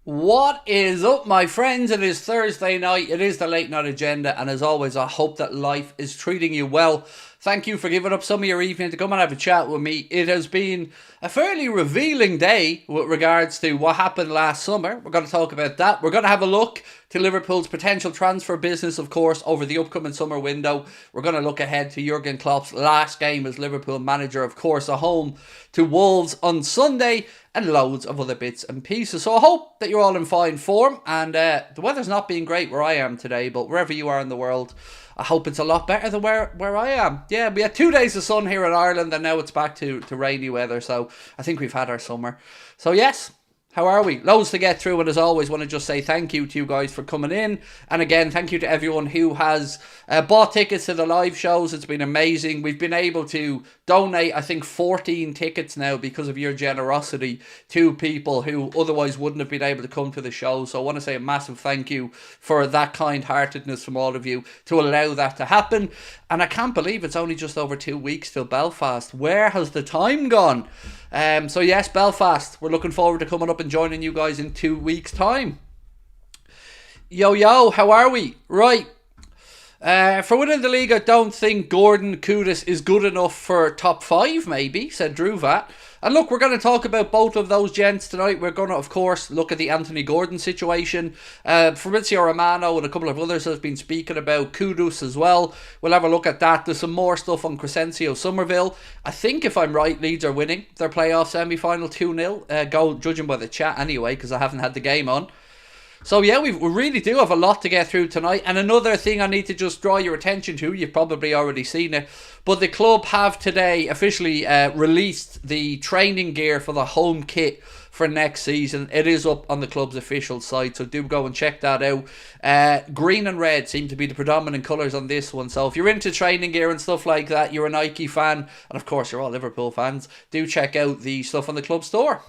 What is up, my friends? It is Thursday night. It is the late night agenda, and as always, I hope that life is treating you well. Thank you for giving up some of your evening to come and have a chat with me. It has been a fairly revealing day with regards to what happened last summer. We're going to talk about that. We're going to have a look to Liverpool's potential transfer business, of course, over the upcoming summer window. We're going to look ahead to Jurgen Klopp's last game as Liverpool manager, of course, at home to Wolves on Sunday, and loads of other bits and pieces. So I hope that you're all in fine form, and the weather's not being great where I am today, but wherever you are in the world, I hope it's a lot better than where I am. Yeah, we had 2 days of sun here in Ireland, and now it's back to rainy weather, so I think we've had our summer. So yes, how are we? Loads to get through, and as always, want to just say thank you to you guys for coming in. And again, thank you to everyone who has bought tickets to the live shows. It's been amazing. We've been able to donate, I think, 14 tickets now because of your generosity to people who otherwise wouldn't have been able to come to the show. So I want to say a massive thank you for that kind-heartedness from all of you to allow that to happen. And I can't believe it's only just over 2 weeks till Belfast. Where has the time gone? So yes, Belfast. We're looking forward to coming up and joining you guys in 2 weeks' time. Yo, how are we? Right. For winning the league, I don't think Gordon Kudus is good enough for top 5, maybe, said Druvat. And look, we're going to talk about both of those gents tonight. We're going to, of course, look at the Anthony Gordon situation. Fabrizio Romano and a couple of others have been speaking about Kudus as well. We'll have a look at that. There's some more stuff on Cresencio Somerville. I think, if I'm right, Leeds are winning their playoff semi-final 2-0. Go judging by the chat anyway, because I haven't had the game on. So yeah, we really do have a lot to get through tonight. And another thing I need to just draw your attention to, you've probably already seen it, but the club have today officially released the training gear for the home kit for next season. It is up on the club's official site, so do go and check that out. Green and red seem to be the predominant colours on this one. So if you're into training gear and stuff like that, you're a Nike fan, and of course you're all Liverpool fans, do check out the stuff on the club store.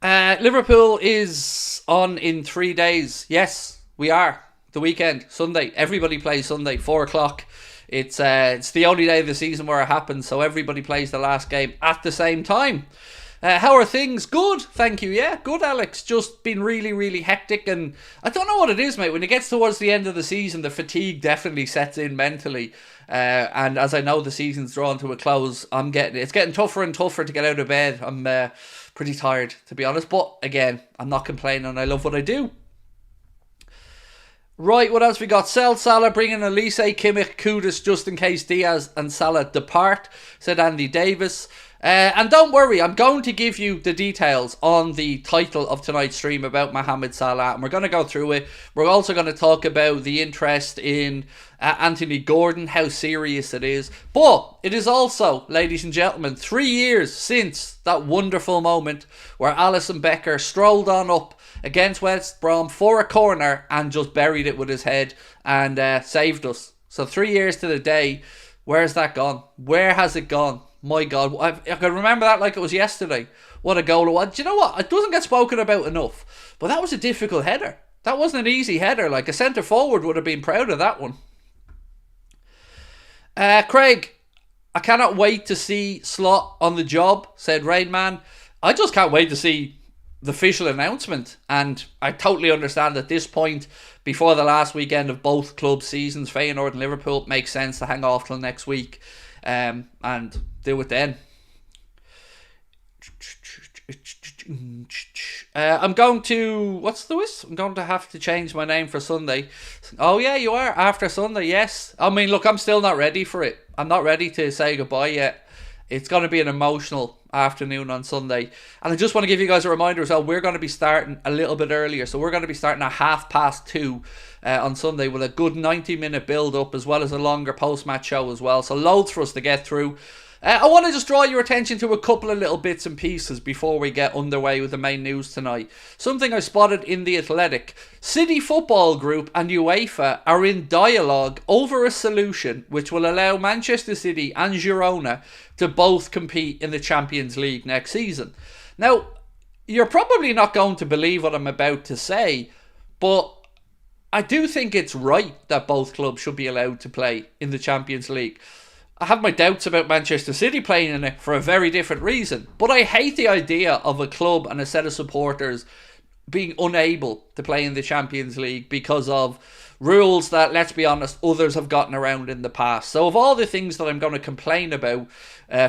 Liverpool is on in 3 days. Yes, we are. The weekend, Sunday. Everybody plays Sunday, 4 o'clock. It's the only day of the season where it happens, so everybody plays the last game at the same time. How are things? Good, thank you. Yeah, good, Alex. Just been really, really hectic, and I don't know what it is, mate. When it gets towards the end of the season, the fatigue definitely sets in mentally. And as I know the season's drawn to a close, it's getting tougher and tougher to get out of bed. I'm pretty tired, to be honest, but again, I'm not complaining. I love what I do. Right, what else we got? Sell Salah, bring in Elise, Kimmich, Kudus, just in case Diaz and Salah depart, said Andy Davis. And don't worry, I'm going to give you the details on the title of tonight's stream about Mohamed Salah, and we're going to go through it. We're also going to talk about the interest in Anthony Gordon, how serious it is. But it is also, ladies and gentlemen, 3 years since that wonderful moment where Alisson Becker strolled on up against West Brom for a corner and just buried it with his head and saved us. So 3 years to the day. Where's that gone? Where has it gone? My God, I can remember that like it was yesterday. What a goal it was. Do you know what? It doesn't get spoken about enough. But that was a difficult header. That wasn't an easy header. Like, a centre forward would have been proud of that one. Craig, I cannot wait to see Slot on the job, said Rainman. I just can't wait to see the official announcement. And I totally understand at this point, before the last weekend of both club seasons, Feyenoord and Liverpool, it makes sense to hang off till next week. And do it then. I'm going to... What's the whist? I'm going to have to change my name for Sunday. Oh, yeah, you are. After Sunday, yes. I mean, look, I'm still not ready for it. I'm not ready to say goodbye yet. It's going to be an emotional afternoon on Sunday. And I just want to give you guys a reminder as well. We're going to be starting a little bit earlier. So we're going to be starting at 2:30 on Sunday with a good 90-minute build-up, as well as a longer post-match show as well. So loads for us to get through. I want to just draw your attention to a couple of little bits and pieces before we get underway with the main news tonight. Something I spotted in The Athletic. City Football Group and UEFA are in dialogue over a solution which will allow Manchester City and Girona to both compete in the Champions League next season. Now, you're probably not going to believe what I'm about to say, but I do think it's right that both clubs should be allowed to play in the Champions League. I have my doubts about Manchester City playing in it for a very different reason. But I hate the idea of a club and a set of supporters being unable to play in the Champions League because of rules that, let's be honest, others have gotten around in the past. So of all the things that I'm going to complain about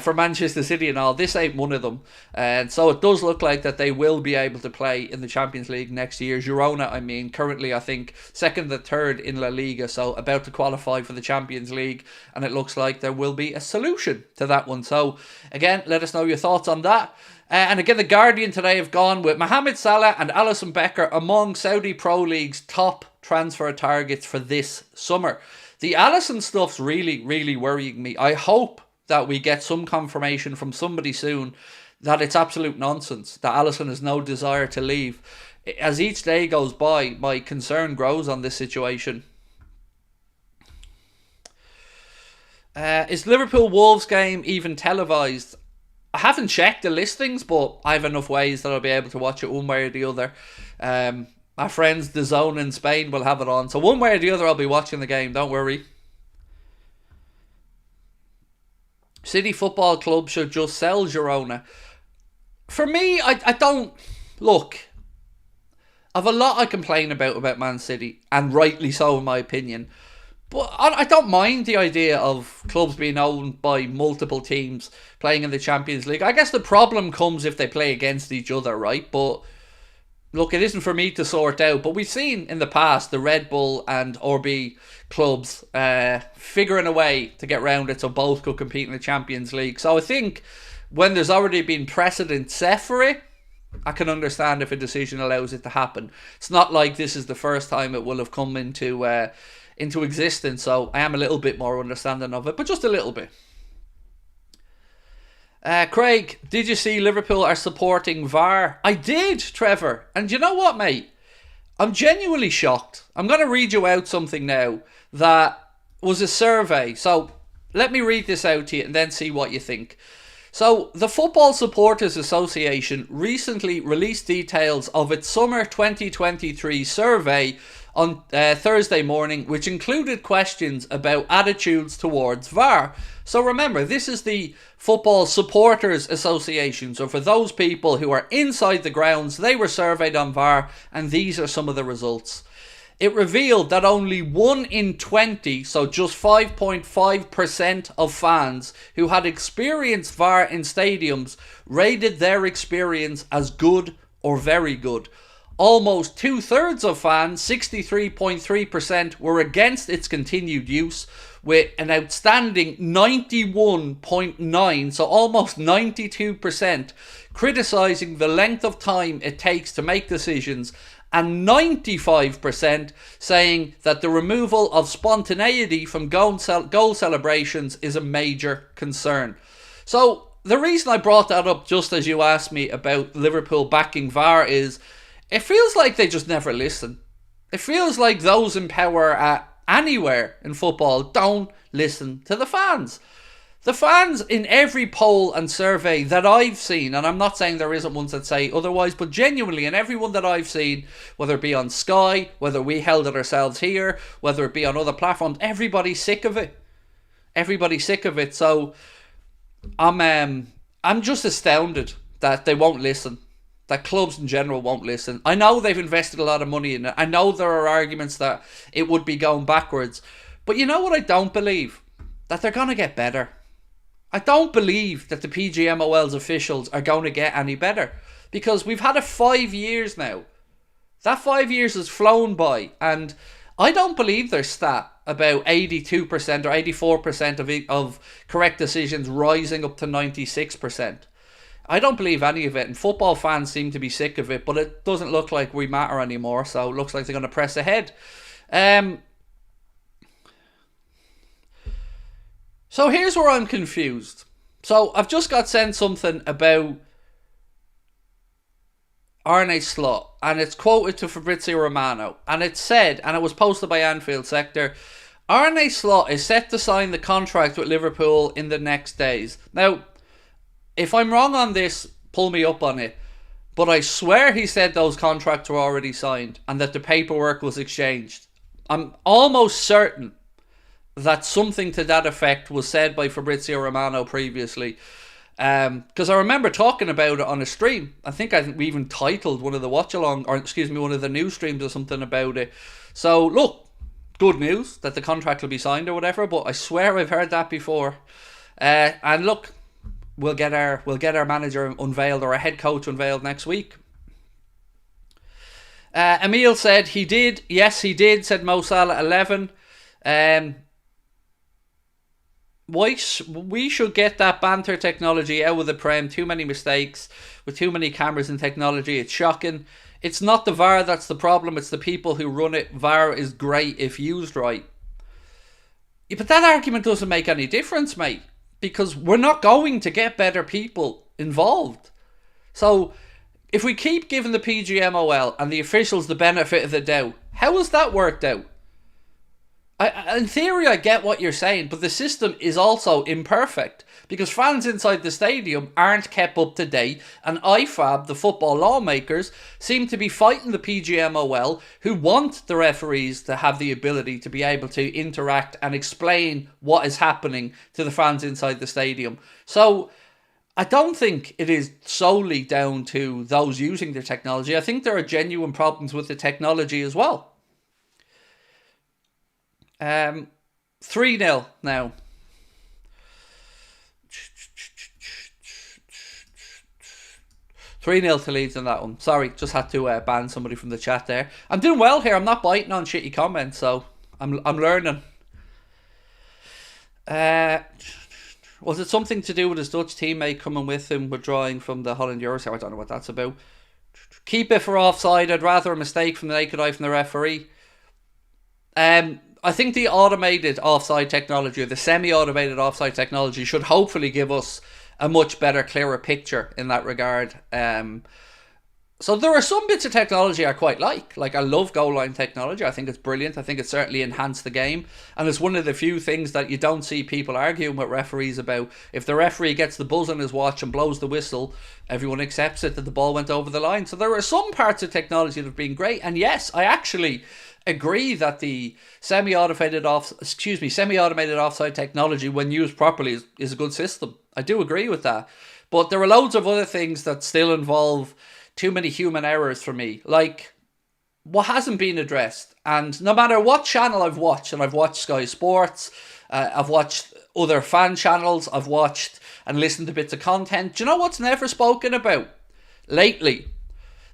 for Manchester City and all, this ain't one of them. And so it does look like that they will be able to play in the Champions League next year. Girona, I mean, currently I think second and third in La Liga, so about to qualify for the Champions League, and it looks like there will be a solution to that one. So again, let us know your thoughts on that. And again, the Guardian today have gone with Mohamed Salah and Alisson Becker among Saudi Pro League's top transfer targets for this summer. The Alisson stuff's really, really worrying me. I hope that we get some confirmation from somebody soon that it's absolute nonsense, that Alisson has no desire to leave. As each day goes by, my concern grows on this situation. Is Liverpool Wolves game even televised? I haven't checked the listings, but I have enough ways that I'll be able to watch it one way or the other. My friends, DAZN in Spain, will have it on. So one way or the other, I'll be watching the game. Don't worry. City Football Club should just sell Girona. For me, I don't... Look, I've a lot I complain about Man City, and rightly so in my opinion. But I don't mind the idea of clubs being owned by multiple teams playing in the Champions League. I guess the problem comes if they play against each other, right? But look, it isn't for me to sort out. But we've seen in the past the Red Bull and RB clubs figuring a way to get round it so both could compete in the Champions League. So I think when there's already been precedent set for it, I can understand if a decision allows it to happen. It's not like this is the first time it will have come into existence, so I am a little bit more understanding of it, but just a little bit. Craig, did you see Liverpool are supporting VAR? I did, Trevor. And you know what, mate? I'm genuinely shocked. I'm going to read you out something now that was a survey. So let me read this out to you and then see what you think. So the Football Supporters Association recently released details of its summer 2023 survey on Thursday morning, which included questions about attitudes towards VAR. So remember, this is the Football Supporters Association. So for those people who are inside the grounds, they were surveyed on VAR, and these are some of the results. It revealed that only 1 in 20, so just 5.5% of fans who had experienced VAR in stadiums rated their experience as good or very good. Almost 2/3 of fans, 63.3%, were against its continued use, with an outstanding 91.9%, so almost 92%, criticising the length of time it takes to make decisions, and 95% saying that the removal of spontaneity from goal celebrations is a major concern. So the reason I brought that up, just as you asked me about Liverpool backing VAR, is it feels like they just never listen. It feels like those in power at anywhere in football don't listen to the fans. The fans in every poll and survey that I've seen, and I'm not saying there isn't ones that say otherwise, but genuinely in every one that I've seen, whether it be on Sky, whether we held it ourselves here, whether it be on other platforms, everybody's sick of it. Everybody's sick of it. So I'm just astounded that they won't listen. That clubs in general won't listen. I know they've invested a lot of money in it. I know there are arguments that it would be going backwards. But you know what I don't believe? That they're going to get better. I don't believe that the PGMOL's officials are going to get any better. Because we've had it 5 years now. That 5 years has flown by. And I don't believe their stat about 82% or 84% of correct decisions rising up to 96%. I don't believe any of it, and football fans seem to be sick of it, but it doesn't look like we matter anymore, so it looks like they're going to press ahead. So here's where I'm confused. So I've just got sent something about Arne Slot, and it's quoted to Fabrizio Romano, and it said, and it was posted by Anfield Sector, Arne Slot is set to sign the contract with Liverpool in the next days. Now, if I'm wrong on this, pull me up on it. But I swear he said those contracts were already signed and that the paperwork was exchanged. I'm almost certain that something to that effect was said by Fabrizio Romano previously. Because I remember talking about it on a stream. I think we even titled one of the watch-along, or excuse me, one of the news streams or something about it. So, look, good news that the contract will be signed or whatever, but I swear I've heard that before. And look, we'll get our manager unveiled, or our head coach unveiled next week. Emil said he did. Yes, he did, said Mo Salah 11. We should get that banter technology out of the Prem. Too many mistakes with too many cameras and technology. It's shocking. It's not the VAR that's the problem. It's the people who run it. VAR is great if used right. Yeah, but that argument doesn't make any difference, mate. Because we're not going to get better people involved. So if we keep giving the PGMOL and the officials the benefit of the doubt, how has that worked out? In theory, I get what you're saying, but the system is also imperfect because fans inside the stadium aren't kept up to date, and IFAB, the football lawmakers, seem to be fighting the PGMOL, who want the referees to have the ability to be able to interact and explain what is happening to the fans inside the stadium. So I don't think it is solely down to those using the technology. I think there are genuine problems with the technology as well. 3-0 now. Three 0 to Leeds on that one. Sorry, just had to ban somebody from the chat there. I'm doing well here. I'm not biting on shitty comments, so I'm learning. Was it something to do with his Dutch teammate coming with him withdrawing from the Holland Euros? I don't know what that's about. Keep it for offside. I'd rather a mistake from the naked eye from the referee. I think the automated offside technology, or the semi-automated offside technology, should hopefully give us a much better, clearer picture in that regard. So there are some bits of technology I quite like. Like, I love goal line technology. I think it's brilliant. I think it certainly enhanced the game. And it's one of the few things that you don't see people arguing with referees about. If the referee gets the buzz on his watch and blows the whistle, everyone accepts it that the ball went over the line. So there are some parts of technology that have been great. And yes, I actually agree that the semi-automated offside technology, when used properly, is a good system. I do agree with that. But there are loads of other things that still involve too many human errors for me. Like, what hasn't been addressed. And no matter what channel I've watched, and I've watched Sky Sports, I've watched other fan channels, I've watched and listened to bits of content. Do you know what's never spoken about lately?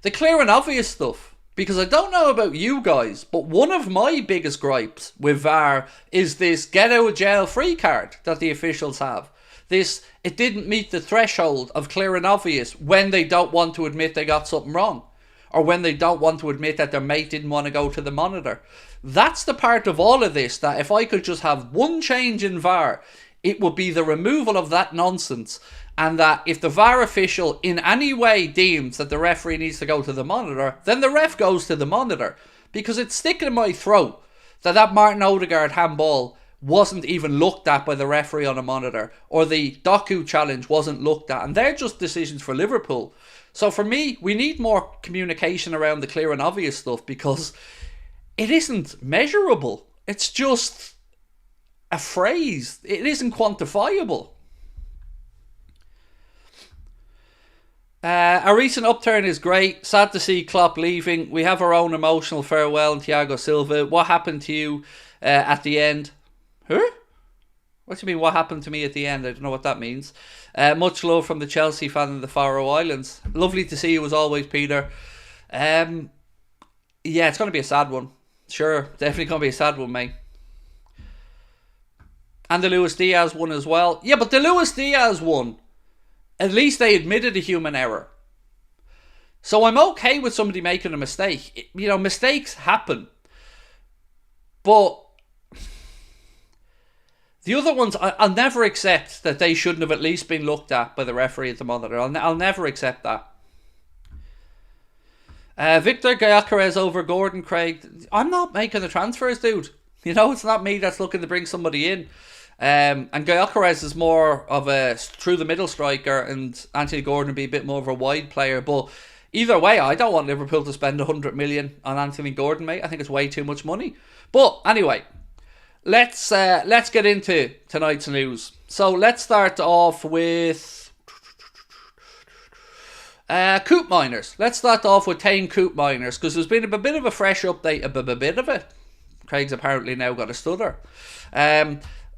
The clear and obvious stuff. Because I don't know about you guys, but one of my biggest gripes with VAR is this get out of jail free card that the officials have. It didn't meet the threshold of clear and obvious when they don't want to admit they got something wrong. Or when they don't want to admit that their mate didn't want to go to the monitor. That's the part of all of this that if I could just have one change in VAR, it would be the removal of that nonsense. And that if the VAR official in any way deems that the referee needs to go to the monitor, then the ref goes to the monitor. Because it's sticking in my throat that Martin Odegaard handball wasn't even looked at by the referee on a monitor. Or the Doku challenge wasn't looked at. And they're just decisions for Liverpool. So for me, we need more communication around the clear and obvious stuff. Because it isn't measurable. It's just a phrase. It isn't quantifiable. Our recent upturn is great. Sad to see Klopp leaving. We have our own emotional farewell in Thiago Silva. What happened to you at the end? Huh? What do you mean, what happened to me at the end? I don't know what that means. Much love from the Chelsea fan in the Faroe Islands. Lovely to see you as always, Peter. Yeah, it's going to be a sad one. Sure, definitely going to be a sad one, mate. And the Luis Diaz one as well. Yeah, but the Luis Diaz one, at least they admitted a human error. So I'm okay with somebody making a mistake. You know, mistakes happen. But the other ones, I'll never accept that they shouldn't have at least been looked at by the referee at the monitor. I'll never accept that. Victor Gyökeres over Gordon, Craig. I'm not making the transfers, dude. You know, it's not me that's looking to bring somebody in. And Gyökeres is more of a through the middle striker, and Anthony Gordon would be a bit more of a wide player. But either way, I don't want Liverpool to spend 100 million on Anthony Gordon, mate. I think it's way too much money. But anyway, let's get into tonight's news. So let's start off with Coop Miners. Let's start off with Tane Coop Miners, because there's been a bit of a fresh update, a bit of it. Craig's apparently now got a stutter.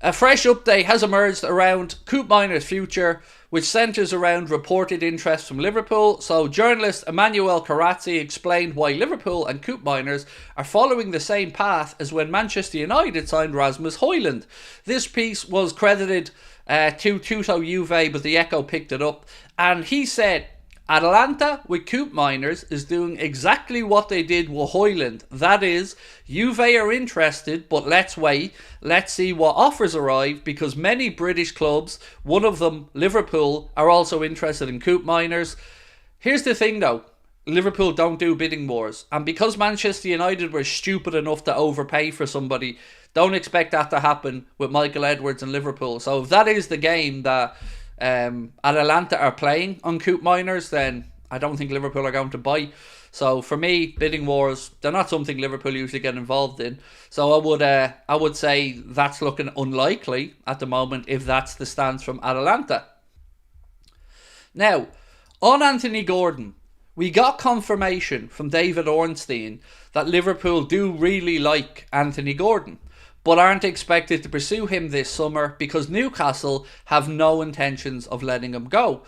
A fresh update has emerged around Coop Miners' future, which centres around reported interest from Liverpool. So journalist Emmanuel Carazzi explained why Liverpool and Coop Miners are following the same path as when Manchester United signed Rasmus Højlund. This piece was credited to Tutto Juve, but the Echo picked it up, and he said, Atalanta with Coop Miners is doing exactly what they did with Højlund. That is, Juve are interested, but let's wait. Let's see what offers arrive, because many British clubs, one of them, Liverpool, are also interested in Coop Miners. Here's the thing though, Liverpool don't do bidding wars, and because Manchester United were stupid enough to overpay for somebody, don't expect that to happen with Michael Edwards and Liverpool. So if that is the game that Atalanta are playing on Coop Miners, then I don't think Liverpool are going to buy. So for me, bidding wars, they're not something Liverpool usually get involved in. So I would say that's looking unlikely at the moment if that's the stance from Atalanta. Now, on Anthony Gordon, we got confirmation from David Ornstein that Liverpool do really like Anthony Gordon, but aren't expected to pursue him this summer because Newcastle have no intentions of letting him go.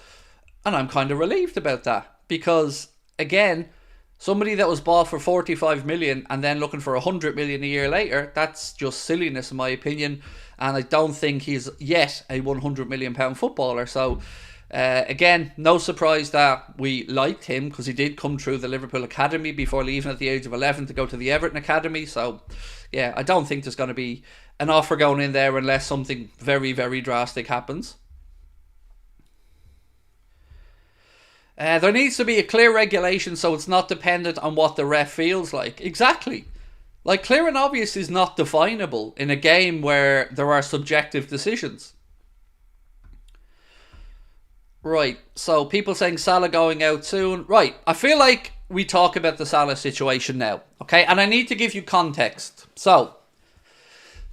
And I'm kind of relieved about that, because, again, somebody that was bought for 45 million and then looking for 100 million a year later, that's just silliness in my opinion, and I don't think he's yet a 100 million pound footballer. So, again, no surprise that we liked him, because he did come through the Liverpool Academy before leaving at the age of 11 to go to the Everton Academy. So, yeah, I don't think there's going to be an offer going in there unless something very, very drastic happens. There needs to be a clear regulation so it's not dependent on what the ref feels like. Exactly. Like, clear and obvious is not definable in a game where there are subjective decisions. Right, so people saying Salah going out soon. Right, I feel like we talk about the Salah situation now, okay? And I need to give you context. So,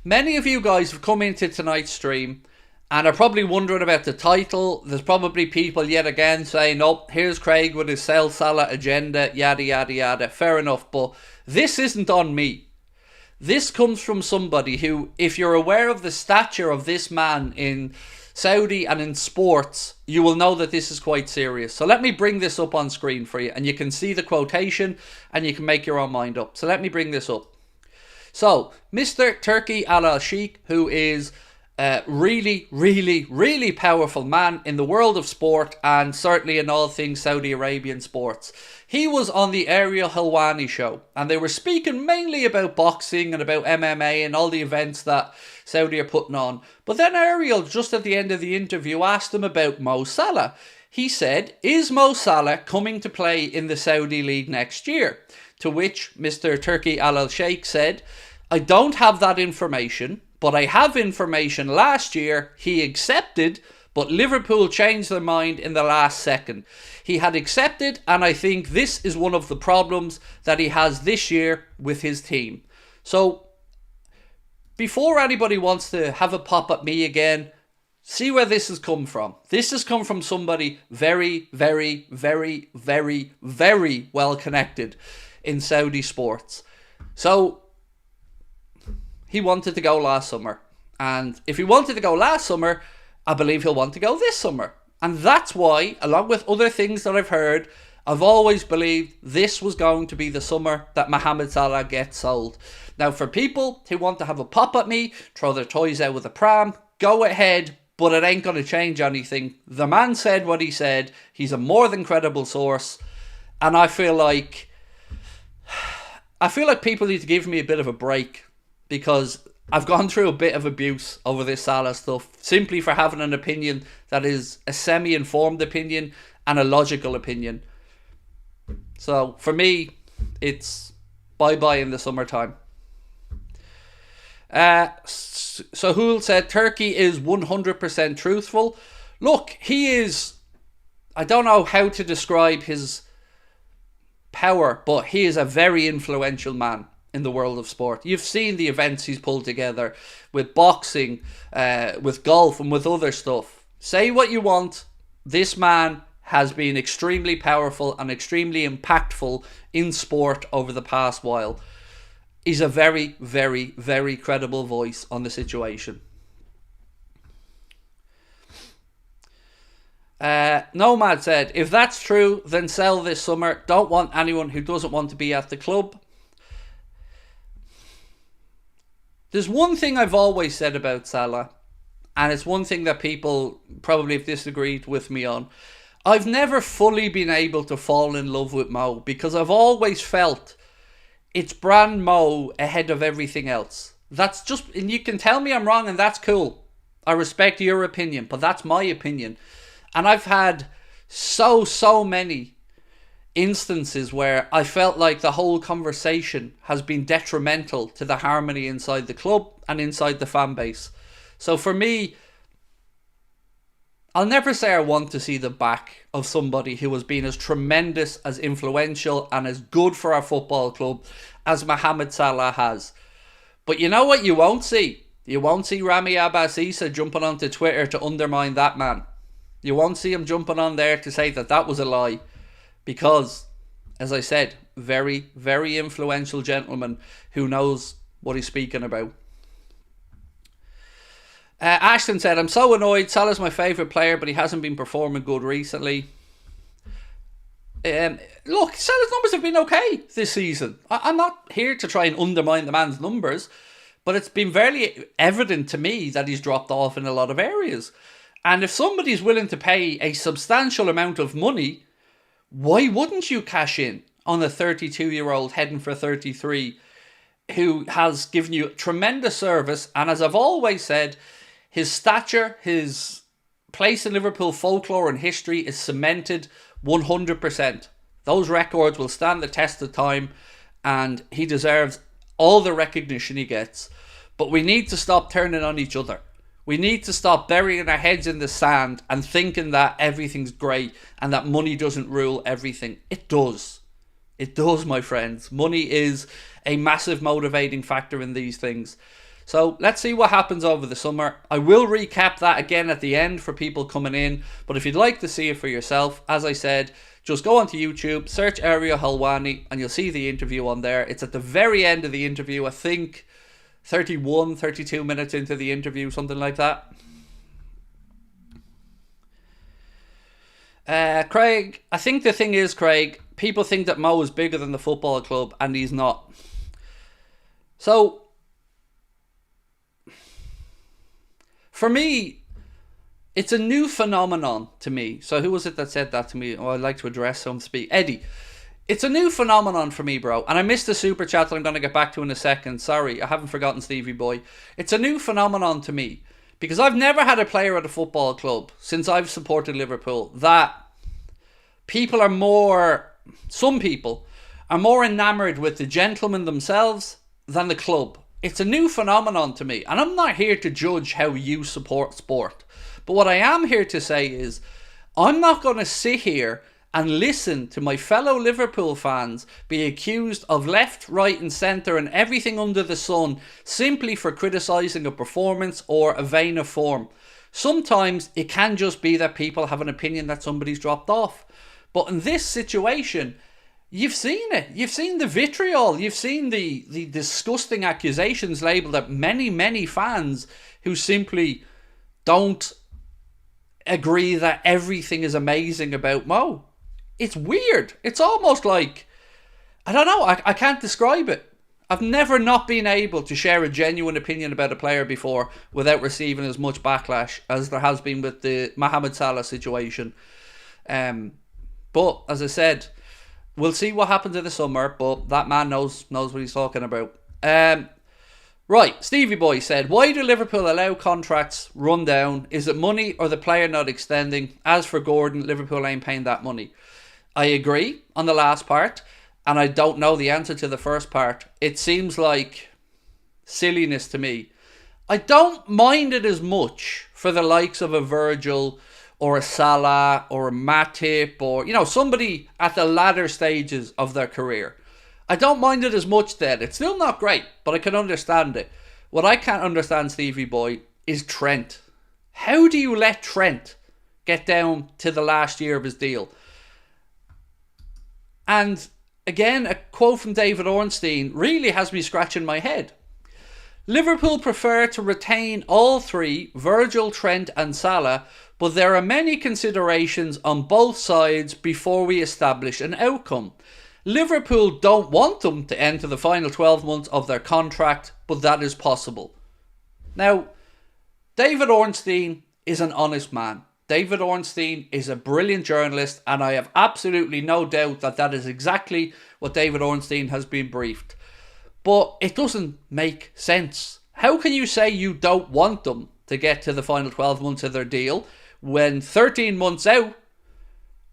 many of you guys have come into tonight's stream and are probably wondering about the title. There's probably people yet again saying, oh, here's Craig with his sell Salah agenda, yada, yada, yada. Fair enough, but this isn't on me. This comes from somebody who, if you're aware of the stature of this man in Saudi and in sports, you will know that this is quite serious. So let me bring this up on screen for you, and you can see the quotation and you can make your own mind up. So let me bring this up. So, Mr. Turki Alalshikh, who is a really, really, really powerful man in the world of sport, and certainly in all things Saudi Arabian sports. He was on the Ariel Helwani show, and they were speaking mainly about boxing and about MMA and all the events that Saudi are putting on. But then Ariel, just at the end of the interview, asked him about Mo Salah. He said, is Mo Salah coming to play in the Saudi League next year? To which Mr. Turki Alalshikh said, I don't have that information, but I have information last year he accepted, but Liverpool changed their mind in the last second. He had accepted, and I think this is one of the problems that he has this year with his team. So, before anybody wants to have a pop at me again, see where this has come from. This has come from somebody very, very, very, very, very well connected in Saudi sports. So, he wanted to go last summer. And if he wanted to go last summer, I believe he'll want to go this summer. And that's why, along with other things that I've heard, I've always believed this was going to be the summer that Mohamed Salah gets sold. Now, for people who want to have a pop at me, throw their toys out with a pram, go ahead, but it ain't going to change anything. The man said what he said. He's a more than credible source. And I feel like people need to give me a bit of a break, because I've gone through a bit of abuse over this Salah stuff simply for having an opinion that is a semi-informed opinion and a logical opinion. So for me, it's bye-bye in the summertime. So Houl said Turkey is 100% truthful. Look, he is, I don't know how to describe his power, but he is a very influential man in the world of sport. You've seen the events he's pulled together with boxing, with golf, and with other stuff. Say what you want. This man has been extremely powerful and extremely impactful in sport over the past while. He's a very, very, very credible voice on the situation. Nomad said, if that's true, then sell this summer. Don't want anyone who doesn't want to be at the club. There's one thing I've always said about Salah, and it's one thing that people probably have disagreed with me on. I've never fully been able to fall in love with Mo, because I've always felt it's brand Mo ahead of everything else. That's just, and you can tell me I'm wrong, and that's cool. I respect your opinion, but that's my opinion. And I've had so many instances where I felt like the whole conversation has been detrimental to the harmony inside the club and inside the fan base. So for me, I'll never say I want to see the back of somebody who has been as tremendous, as influential, and as good for our football club as Mohamed Salah has. But you know what you won't see? You won't see Rami Abbas Issa jumping onto Twitter to undermine that man. You won't see him jumping on there to say that that was a lie. Because, as I said, very, very influential gentleman who knows what he's speaking about. Ashton said, I'm so annoyed. Salah's my favourite player, but he hasn't been performing good recently. Look, Salah's numbers have been okay this season. I'm not here to try and undermine the man's numbers, but it's been very evident to me that he's dropped off in a lot of areas. And if somebody's willing to pay a substantial amount of money, why wouldn't you cash in on a 32-year-old heading for 33 who has given you tremendous service? And as I've always said, his stature, his place in Liverpool folklore and history is cemented 100%. Those records will stand the test of time, and he deserves all the recognition he gets. But we need to stop turning on each other. We need to stop burying our heads in the sand and thinking that everything's great and that money doesn't rule everything. It does. It does, my friends. Money is a massive motivating factor in these things. So let's see what happens over the summer. I will recap that again at the end for people coming in. But if you'd like to see it for yourself, as I said, just go onto YouTube, search Ariel Helwani, and you'll see the interview on there. It's at the very end of the interview, I think 31, 32 minutes into the interview, something like that. Craig, I think the thing is, Craig, people think that Mo is bigger than the football club, and he's not. So, for me, it's a new phenomenon to me. So who was it that said that to me? Oh, I'd like to address him, speak. Eddie. It's a new phenomenon for me, bro. And I missed the super chat that I'm going to get back to in a second. Sorry, I haven't forgotten Stevie Boy. It's a new phenomenon to me. Because I've never had a player at a football club since I've supported Liverpool that people are more, some people are more enamoured with the gentlemen themselves than the club. It's a new phenomenon to me. And I'm not here to judge how you support sport. But what I am here to say is, I'm not going to sit here and listen to my fellow Liverpool fans be accused of left, right and centre and everything under the sun simply for criticising a performance or a vein of form. Sometimes it can just be that people have an opinion that somebody's dropped off. But in this situation, you've seen it. You've seen the vitriol. You've seen the disgusting accusations labelled at many fans who simply don't agree that everything is amazing about Mo. It's weird. It's almost like, I don't know, I can't describe it. I've never not been able to share a genuine opinion about a player before without receiving as much backlash as there has been with the Mohamed Salah situation. But, as I said, we'll see what happens in the summer, but that man knows what he's talking about. Right, Stevie Boy said, why do Liverpool allow contracts run down? Is it money or the player not extending? As for Gordon, Liverpool ain't paying that money. I agree on the last part, and I don't know the answer to the first part. It seems like silliness to me. I don't mind it as much for the likes of a Virgil or a Salah or a Matip or, somebody at the latter stages of their career. I don't mind it as much then. It's still not great, but I can understand it. What I can't understand, Stevie boy, is Trent. How do you let Trent get down to the last year of his deal? And again, a quote from David Ornstein really has me scratching my head. Liverpool prefer to retain all three, Virgil, Trent and Salah, but there are many considerations on both sides before we establish an outcome. Liverpool don't want them to enter the final 12 months of their contract, but that is possible. Now, David Ornstein is an honest man. David Ornstein is a brilliant journalist, and I have absolutely no doubt that that is exactly what David Ornstein has been briefed. But it doesn't make sense. How can you say you don't want them to get to the final 12 months of their deal when 13 months out,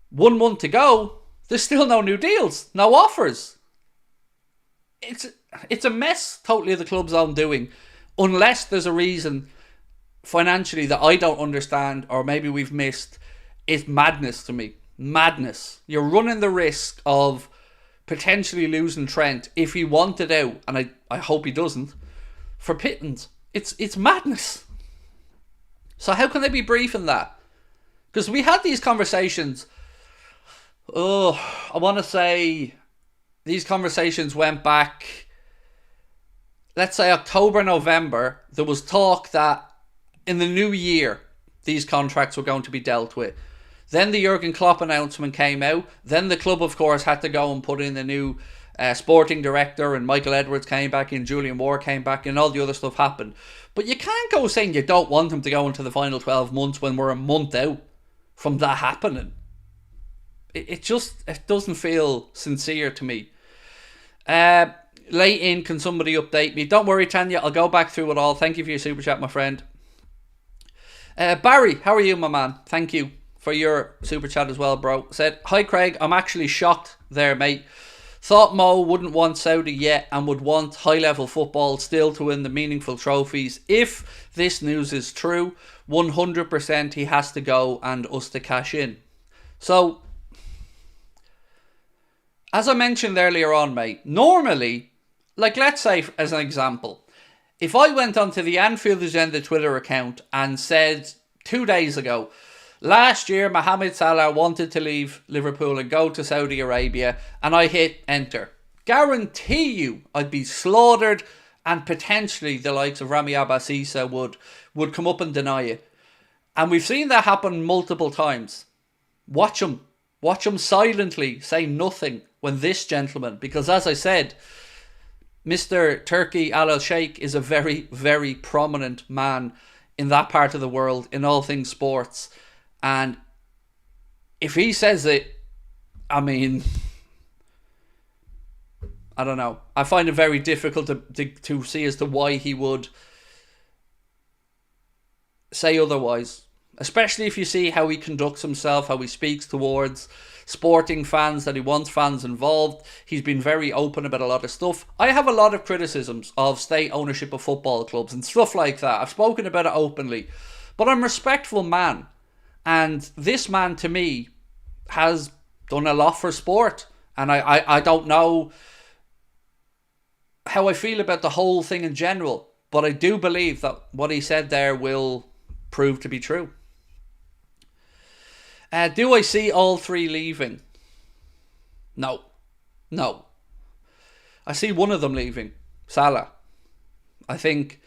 1 month to go, there's still no new deals, no offers? It's a mess totally of the club's own doing, unless there's a reason financially that I don't understand, or maybe we've missed. It's madness to me. Madness. You're running the risk of potentially losing Trent if he wanted out, and I hope he doesn't, for pittance. It's madness. So how can they be briefing that? Because we had these conversations, I want to say these conversations went back, let's say October, November. There was talk that in the new year these contracts were going to be dealt with. Then the Jurgen Klopp announcement came out. Then the club, of course, had to go and put in a new sporting director, and Michael Edwards came back in, Julian Ward came back, and all the other stuff happened. But you can't go saying you don't want him to go into the final 12 months when we're a month out from that happening. It doesn't feel sincere to me. Late in, can somebody update me? Don't worry, Tanya, I'll go back through it all. Thank you for your super chat, my friend. Barry, how are you, my man? Thank you for your super chat as well, bro. Said, hi Craig, I'm actually shocked there, mate. Thought Mo wouldn't want Saudi yet and would want high level football still to win the meaningful trophies. If this news is true, 100% he has to go and us to cash in. So, as I mentioned earlier on, mate, normally, like let's say as an example, if I went onto the Anfield Agenda Twitter account and said 2 days ago, last year, Mohamed Salah wanted to leave Liverpool and go to Saudi Arabia, and I hit enter, guarantee you I'd be slaughtered, and potentially the likes of Rami Abbasisa would come up and deny it. And we've seen that happen multiple times. Watch him silently say nothing when this gentleman, because as I said, Mr. Turki Alalshikh is a very, very prominent man in that part of the world, in all things sports. And if he says it, I mean, I don't know. I find it very difficult to see as to why he would say otherwise. Especially if you see how he conducts himself, how he speaks towards sporting fans, that he wants fans involved. He's been very open about a lot of stuff. I have a lot of criticisms of state ownership of football clubs and stuff like that. I've spoken about it openly. But I'm a respectful man. And this man, to me, has done a lot for sport. And I don't know how I feel about the whole thing in general. But I do believe that what he said there will prove to be true. Do I see all three leaving? No. I see one of them leaving. Salah. I think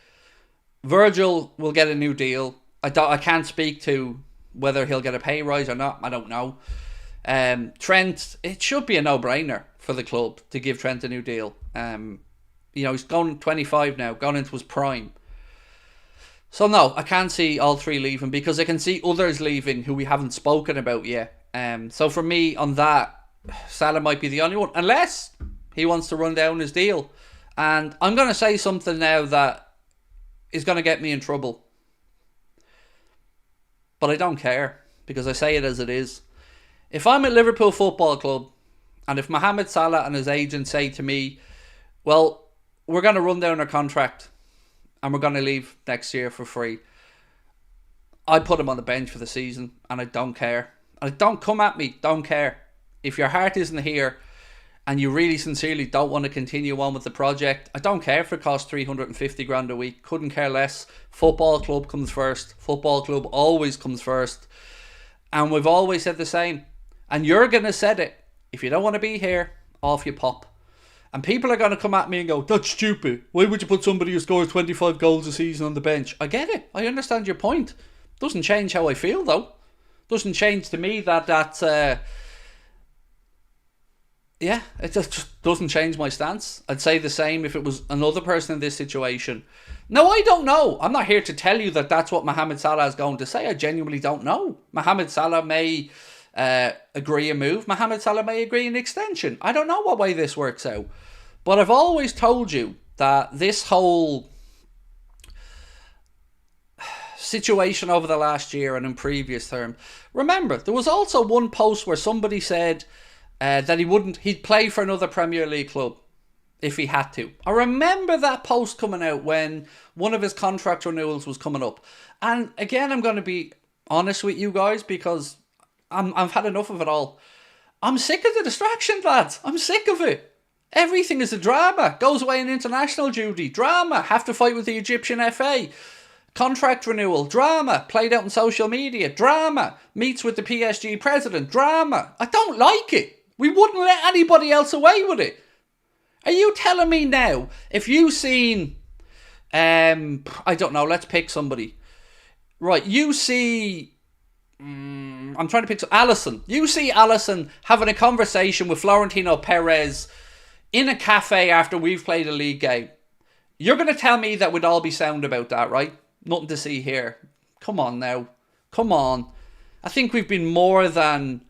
Virgil will get a new deal. I can't speak to whether he'll get a pay rise or not. I don't know. Trent, it should be a no-brainer for the club to give Trent a new deal. He's gone 25 now, gone into his prime. So no, I can't see all three leaving, because I can see others leaving who we haven't spoken about yet. So for me, on that, Salah might be the only one, unless he wants to run down his deal. And I'm going to say something now that is going to get me in trouble. But I don't care, because I say it as it is. If I'm at Liverpool Football Club, and if Mohamed Salah and his agent say to me, well, we're going to run down our contract and we're going to leave next year for free, I put him on the bench for the season, and I don't care. And don't come at me, don't care. If your heart isn't here and you really sincerely don't want to continue on with the project, I don't care if it costs 350 grand a week. Couldn't care less. Football club comes first. Football club always comes first. And we've always said the same. And Jurgen has said it. If you don't want to be here, off you pop. And people are going to come at me and go, that's stupid. Why would you put somebody who scores 25 goals a season on the bench? I get it. I understand your point. Doesn't change how I feel, though. Doesn't change to me that's... yeah, it just doesn't change my stance. I'd say the same if it was another person in this situation. No, I don't know. I'm not here to tell you that that's what Mohamed Salah is going to say. I genuinely don't know. Mohamed Salah may agree a move. Mohamed Salah may agree an extension. I don't know what way this works out. But I've always told you that this whole situation over the last year and in previous term. Remember, there was also one post where somebody said that he'd play for another Premier League club if he had to. I remember that post coming out when one of his contract renewals was coming up. And again, I'm going to be honest with you guys because I've had enough of it all. I'm sick of the distraction, lads. I'm sick of it. Everything is a drama. Goes away in international duty. Drama. Have to fight with the Egyptian FA. Contract renewal. Drama. Played out on social media. Drama. Meets with the PSG president. Drama. I don't like it. We wouldn't let anybody else away with it. Are you telling me now, if you've seen, I don't know, let's pick somebody. Right, you see, I'm trying to pick Alisson. You see Alisson having a conversation with Florentino Perez in a cafe after we've played a league game. You're going to tell me that we'd all be sound about that, right? Nothing to see here. Come on now. Come on. I think we've been more than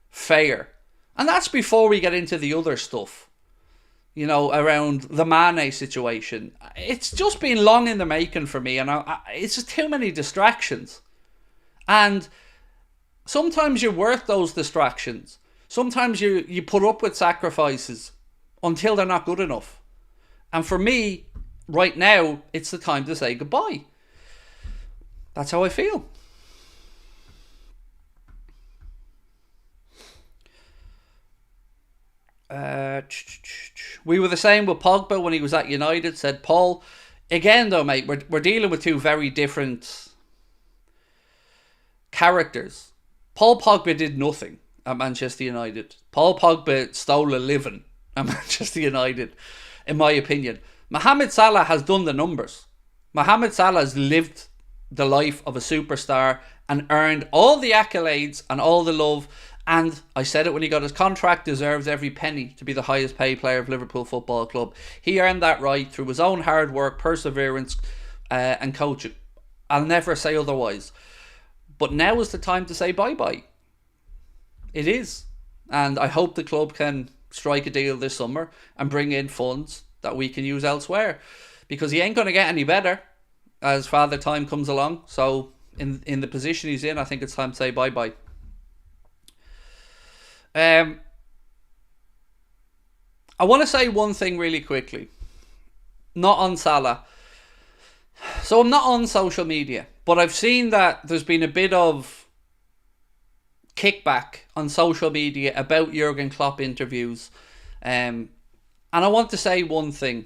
fair. And that's before we get into the other stuff. You know, around the Mane situation. It's just been long in the making for me. And it's just too many distractions. And sometimes you're worth those distractions. Sometimes you put up with sacrifices until they're not good enough. And for me, right now, it's the time to say goodbye. That's how I feel. We were the same with Pogba when he was at United, said Paul. Again, though, mate, we're dealing with two very different characters. Paul Pogba did nothing at Manchester United. Paul Pogba stole a living at Manchester United, in my opinion. Mohamed Salah has done the numbers. Mohamed Salah has lived the life of a superstar and earned all the accolades and all the love. And I said it when he got his contract, deserves every penny to be the highest paid player of Liverpool Football Club. He earned that right through his own hard work, perseverance and coaching. I'll never say otherwise. But now is the time to say bye-bye. It is. And I hope the club can strike a deal this summer and bring in funds that we can use elsewhere. Because he ain't going to get any better as Father Time comes along. So in the position he's in, I think it's time to say bye-bye. I want to say one thing really quickly. Not on Salah. So I'm not on social media, but I've seen that there's been a bit of kickback on social media about Jurgen Klopp interviews. And I want to say one thing.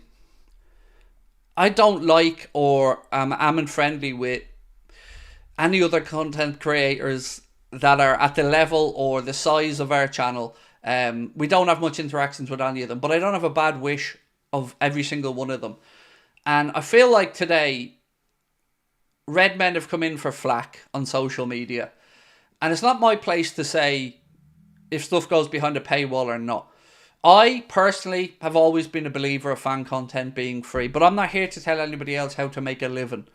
I don't like or am unfriendly with any other content creators that are at the level or the size of our channel. We don't have much interactions with any of them, but I don't have a bad wish of every single one of them. And I feel like today, red men have come in for flack on social media. And it's not my place to say if stuff goes behind a paywall or not. I personally have always been a believer of fan content being free, but I'm not here to tell anybody else how to make a living.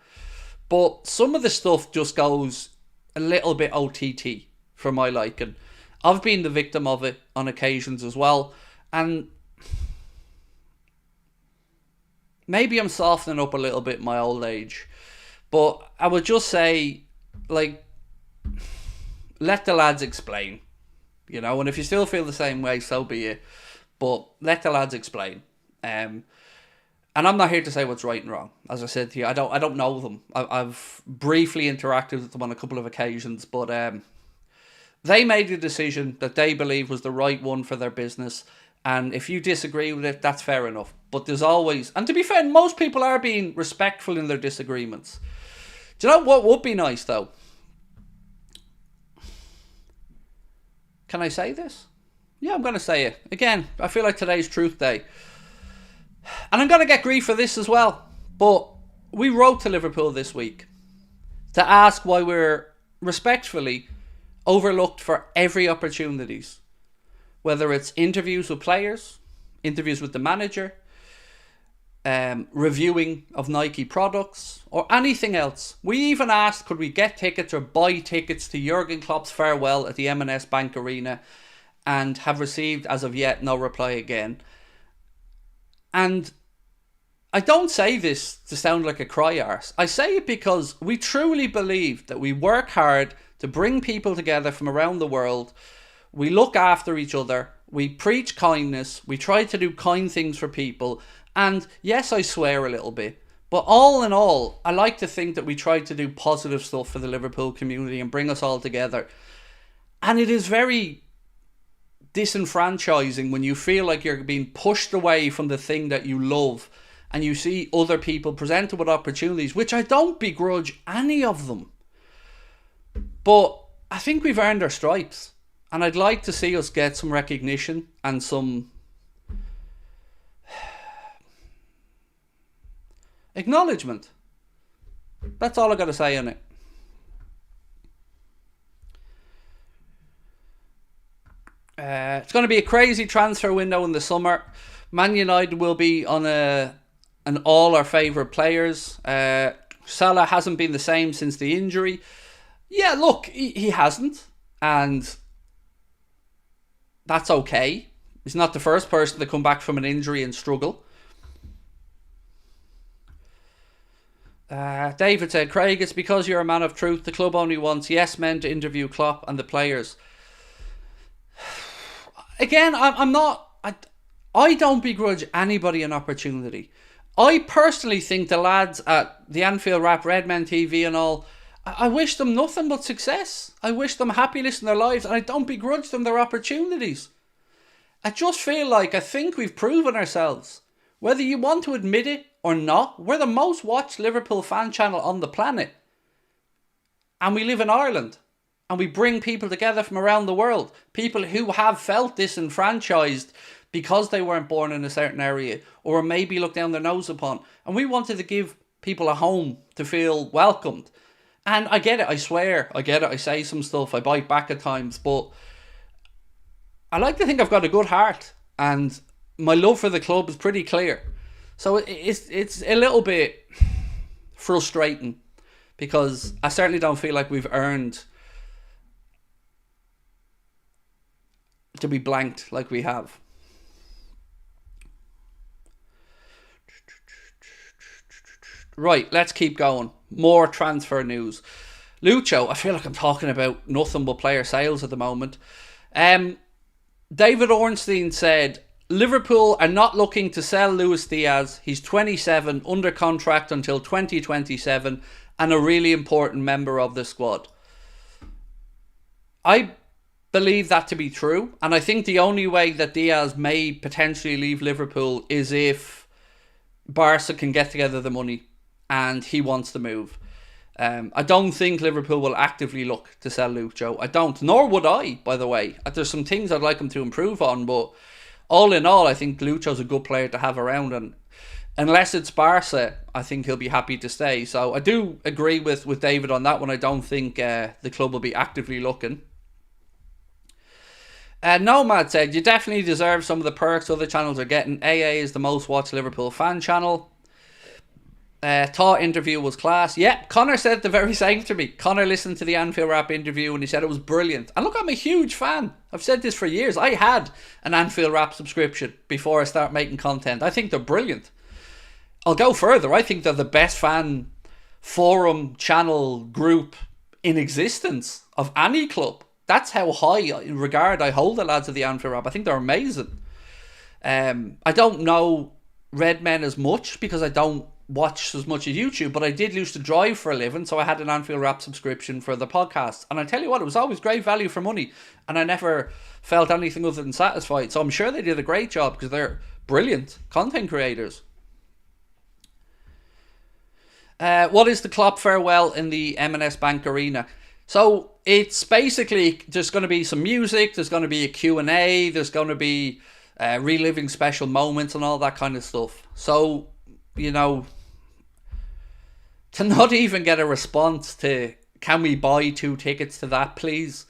But some of the stuff just goes a little bit OTT for my liking. I've been the victim of it on occasions as well. And maybe I'm softening up a little bit in my old age. But I would just say, like, let the lads explain. You know, and if you still feel the same way, so be it. But let the lads explain. And I'm not here to say what's right and wrong. As I said to you, I don't know them. I've briefly interacted with them on a couple of occasions, but they made a decision that they believe was the right one for their business, And if you disagree with it, that's fair enough. But there's always, and to be fair, most people are being respectful in their disagreements. Do you know what would be nice though? Can I say this? Yeah, I'm going to say it. Again, I feel like today's Truth Day. And I'm going to get grief for this as well. But we wrote to Liverpool this week to ask why we're respectfully overlooked for every opportunities. Whether it's interviews with players, interviews with the manager, reviewing of Nike products, or anything else. We even asked, could we get tickets or buy tickets to Jurgen Klopp's farewell at the M&S Bank Arena, and have received, as of yet, no reply again. And I don't say this to sound like a cry arse. I say it because we truly believe that we work hard to bring people together from around the world. We look after each other. We preach kindness. We try to do kind things for people. And yes, I swear a little bit. But all in all, I like to think that we try to do positive stuff for the Liverpool community and bring us all together. And it is very disenfranchising when you feel like you're being pushed away from the thing that you love, and you see other people presented with opportunities, which I don't begrudge any of them. But I think we've earned our stripes, and I'd like to see us get some recognition and some acknowledgement. That's all I got to say on it. It's going to be a crazy transfer window in the summer. Man United will be on an all our favourite players. Salah hasn't been the same since the injury. Yeah, look, he hasn't. And that's okay. He's not the first person to come back from an injury and struggle. David said, Craig, it's because you're a man of truth. The club only wants yes men to interview Klopp and the players. Again, I don't begrudge anybody an opportunity. I personally think the lads at the Anfield Wrap, Redmen TV and all, I wish them nothing but success. I wish them happiness in their lives, and I don't begrudge them their opportunities. I just feel like I think we've proven ourselves. Whether you want to admit it or not, we're the most watched Liverpool fan channel on the planet. And we live in Ireland. And we bring people together from around the world. People who have felt disenfranchised because they weren't born in a certain area, or maybe looked down their nose upon. And we wanted to give people a home to feel welcomed. And I get it, I swear. I get it, I say some stuff, I bite back at times. But I like to think I've got a good heart. And my love for the club is pretty clear. So it's a little bit frustrating, because I certainly don't feel like we've earned to be blanked like we have. Right, let's keep going. More transfer news. Lucho, I feel like I'm talking about nothing but player sales at the moment. David Ornstein said, Liverpool are not looking to sell Luis Diaz. He's 27, under contract until 2027, and a really important member of the squad. I believe that to be true, and I think the only way that Diaz may potentially leave Liverpool is if Barca can get together the money and he wants to move. I don't think Liverpool will actively look to sell Lucho. I don't, nor would I, by the way. There's some things I'd like him to improve on, but all in all, I think Lucho's a good player to have around, and unless it's Barca, I think he'll be happy to stay. So I do agree with David on that one. I don't think the club will be actively looking. Nomad said, you definitely deserve some of the perks other channels are getting. AA is the most watched Liverpool fan channel. Thought interview was class. Yeah, Connor said the very same to me. Connor listened to the Anfield Wrap interview and he said it was brilliant. And look, I'm a huge fan. I've said this for years. I had an Anfield Wrap subscription before I start making content. I think they're brilliant. I'll go further. I think they're the best fan forum channel group in existence of any club. That's how high in regard I hold the lads of the Anfield Wrap. I think they're amazing. I don't know Redmen as much because I don't watch as much as YouTube, but I did used to drive for a living, so I had an Anfield Wrap subscription for the podcast. And I tell you what, it was always great value for money, and I never felt anything other than satisfied. So I'm sure they did a great job because they're brilliant content creators. What is the Klopp farewell in the M&S Bank Arena? So it's basically just going to be some music, there's going to be a Q&A, there's going to be reliving special moments and all that kind of stuff. So, you know, to not even get a response to, can we buy 2 tickets to that, please?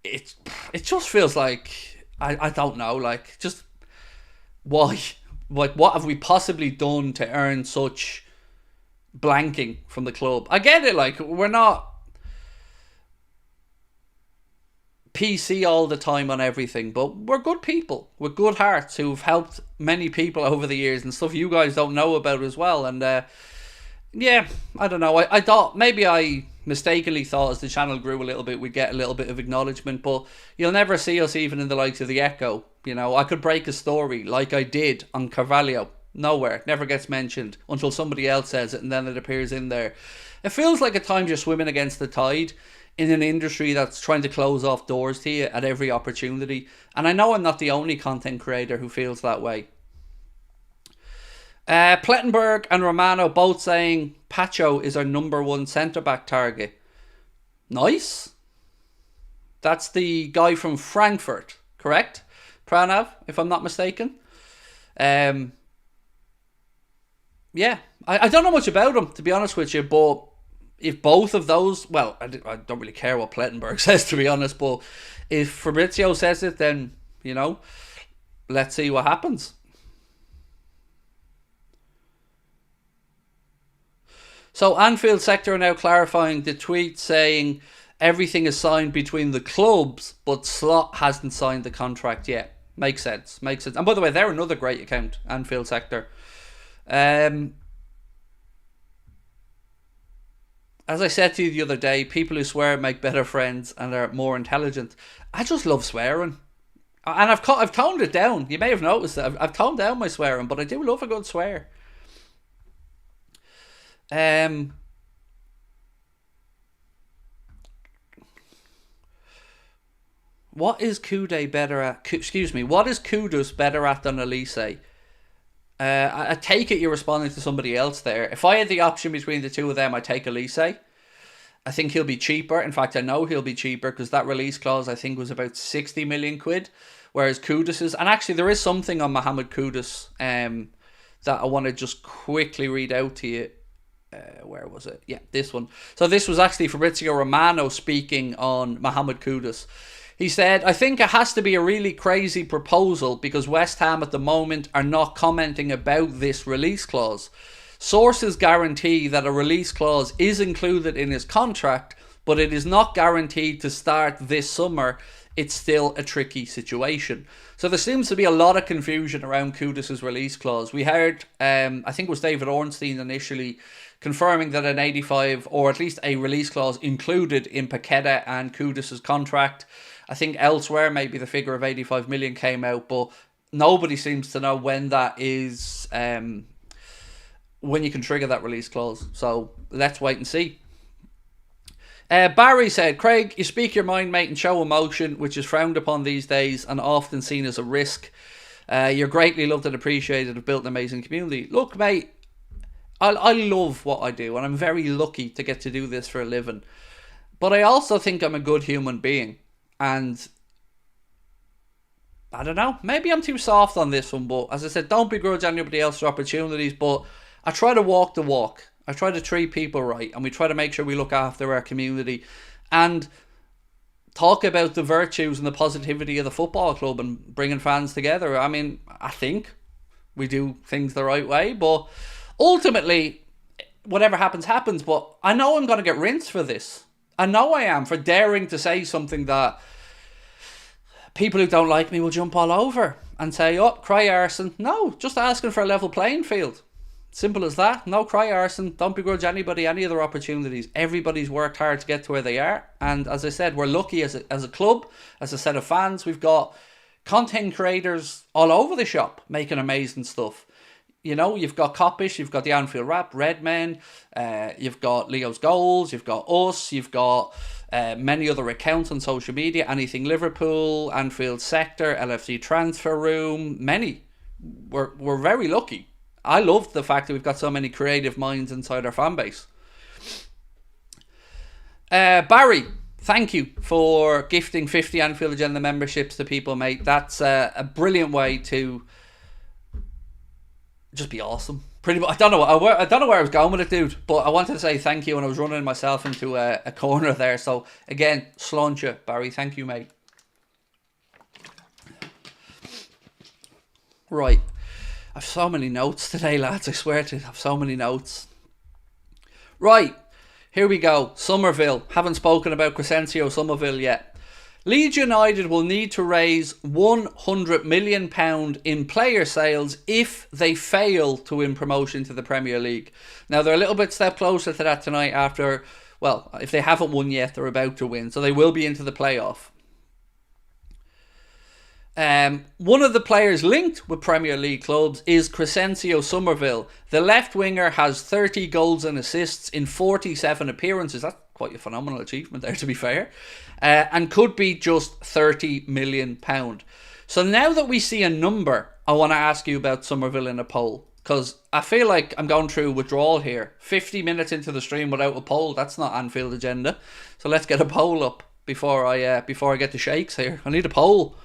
It just feels like, I don't know, like, just why? Like, what have we possibly done to earn such blanking from the club? I get it, like, we're not PC all the time on everything, but we're good people with good hearts who've helped many people over the years and stuff you guys don't know about as well. And yeah, I don't know, I thought, maybe I mistakenly thought as the channel grew a little bit we'd get a little bit of acknowledgement, but you'll never see us even in the likes of the Echo. You know, I could break a story like I did on Carvalho, nowhere, never gets mentioned until somebody else says it, and then it appears in there. It feels like at times you're swimming against the tide in an industry that's trying to close off doors to you at every opportunity. And I know I'm not the only content creator who feels that way. Plettenberg and Romano both saying Pacho is our #1 centre-back target. Nice. That's the guy from Frankfurt, correct? Pranav, if I'm not mistaken. Yeah, I don't know much about him, to be honest with you, but if both of those, well, I don't really care what Plettenberg says, to be honest, but if Fabrizio says it, then, you know, let's see what happens. So Anfield sector are now clarifying the tweet saying everything is signed between the clubs, but Slot hasn't signed the contract yet. Makes sense. And by the way, they're another great account, Anfield sector. As I said to you the other day, people who swear make better friends and are more intelligent. I just love swearing. And I've toned it down. You may have noticed that. I've toned down my swearing, but I do love a good swear. What is Kudus better at? What is Kudus better at than Elise? I take it you're responding to somebody else there. If I had the option between the two of them, I'd take Elise. I think he'll be cheaper. In fact, I know he'll be cheaper because that release clause, I think, was about 60 million quid. Whereas Kudus is... And actually, there is something on Mohamed Kudus that I want to just quickly read out to you. Where was it? Yeah, this one. So this was actually Fabrizio Romano speaking on Mohamed Kudus. He said, I think it has to be a really crazy proposal because West Ham at the moment are not commenting about this release clause. Sources guarantee that a release clause is included in his contract, but it is not guaranteed to start this summer. It's still a tricky situation. So there seems to be a lot of confusion around Kudus' release clause. We heard, I think it was David Ornstein initially, confirming that an 85 or at least a release clause included in Paqueta and Kudus' contract. I think elsewhere maybe the figure of 85 million came out, but nobody seems to know when that is, when you can trigger that release clause. So let's wait and see. Barry said, Craig, you speak your mind, mate, and show emotion, which is frowned upon these days and often seen as a risk. You're greatly loved and appreciated, have built an amazing community. Look, mate, I love what I do, and I'm very lucky to get to do this for a living. But I also think I'm a good human being. And I don't know, maybe I'm too soft on this one, but as I said, don't begrudge anybody else for opportunities, but I try to walk the walk. I try to treat people right, and we try to make sure we look after our community and talk about the virtues and the positivity of the football club and bringing fans together. I mean, I think we do things the right way, but ultimately, whatever happens, happens. But I know I'm going to get rinsed for this. I know I am, for daring to say something that people who don't like me will jump all over and say, oh, cry arson. No, just asking for a level playing field. Simple as that. No cry arson. Don't begrudge anybody any other opportunities. Everybody's worked hard to get to where they are. And as I said, we're lucky as a club, as a set of fans. We've got content creators all over the shop making amazing stuff. You know, you've got Coppish, you've got the Anfield Rap, Redmen, you've got Leo's Goals, you've got us, you've got many other accounts on social media, Anything Liverpool, Anfield Sector, LFC Transfer Room, many. We're very lucky. I love the fact that we've got so many creative minds inside our fan base. Barry, thank you for gifting 50 Anfield Agenda memberships to people, mate. That's a brilliant way to just be awesome. Pretty much. I don't know where I was going with it, dude, but I wanted to say thank you, and I was running myself into a corner there. So again, sláinte, Barry. Thank you, mate. Right. I've so many notes today, lads. I swear to you, I have so many notes. Right. Here we go. Somerville. Haven't spoken about Cresencio Somerville yet. Leeds United will need to raise £100 million in player sales if they fail to win promotion to the Premier League. Now, they're a little bit step closer to that tonight after, well, if they haven't won yet, they're about to win. So they will be into the playoff. One of the players linked with Premier League clubs is Cresencio Somerville. The left winger has 30 goals and assists in 47 appearances. That's quite a phenomenal achievement there, to be fair. And could be just £30 million. So now that we see a number, I want to ask you about Somerville in a poll. Because I feel like I'm going through withdrawal here. 50 minutes into the stream without a poll, that's not Anfield Agenda. So let's get a poll up before I get the shakes here. I need a poll.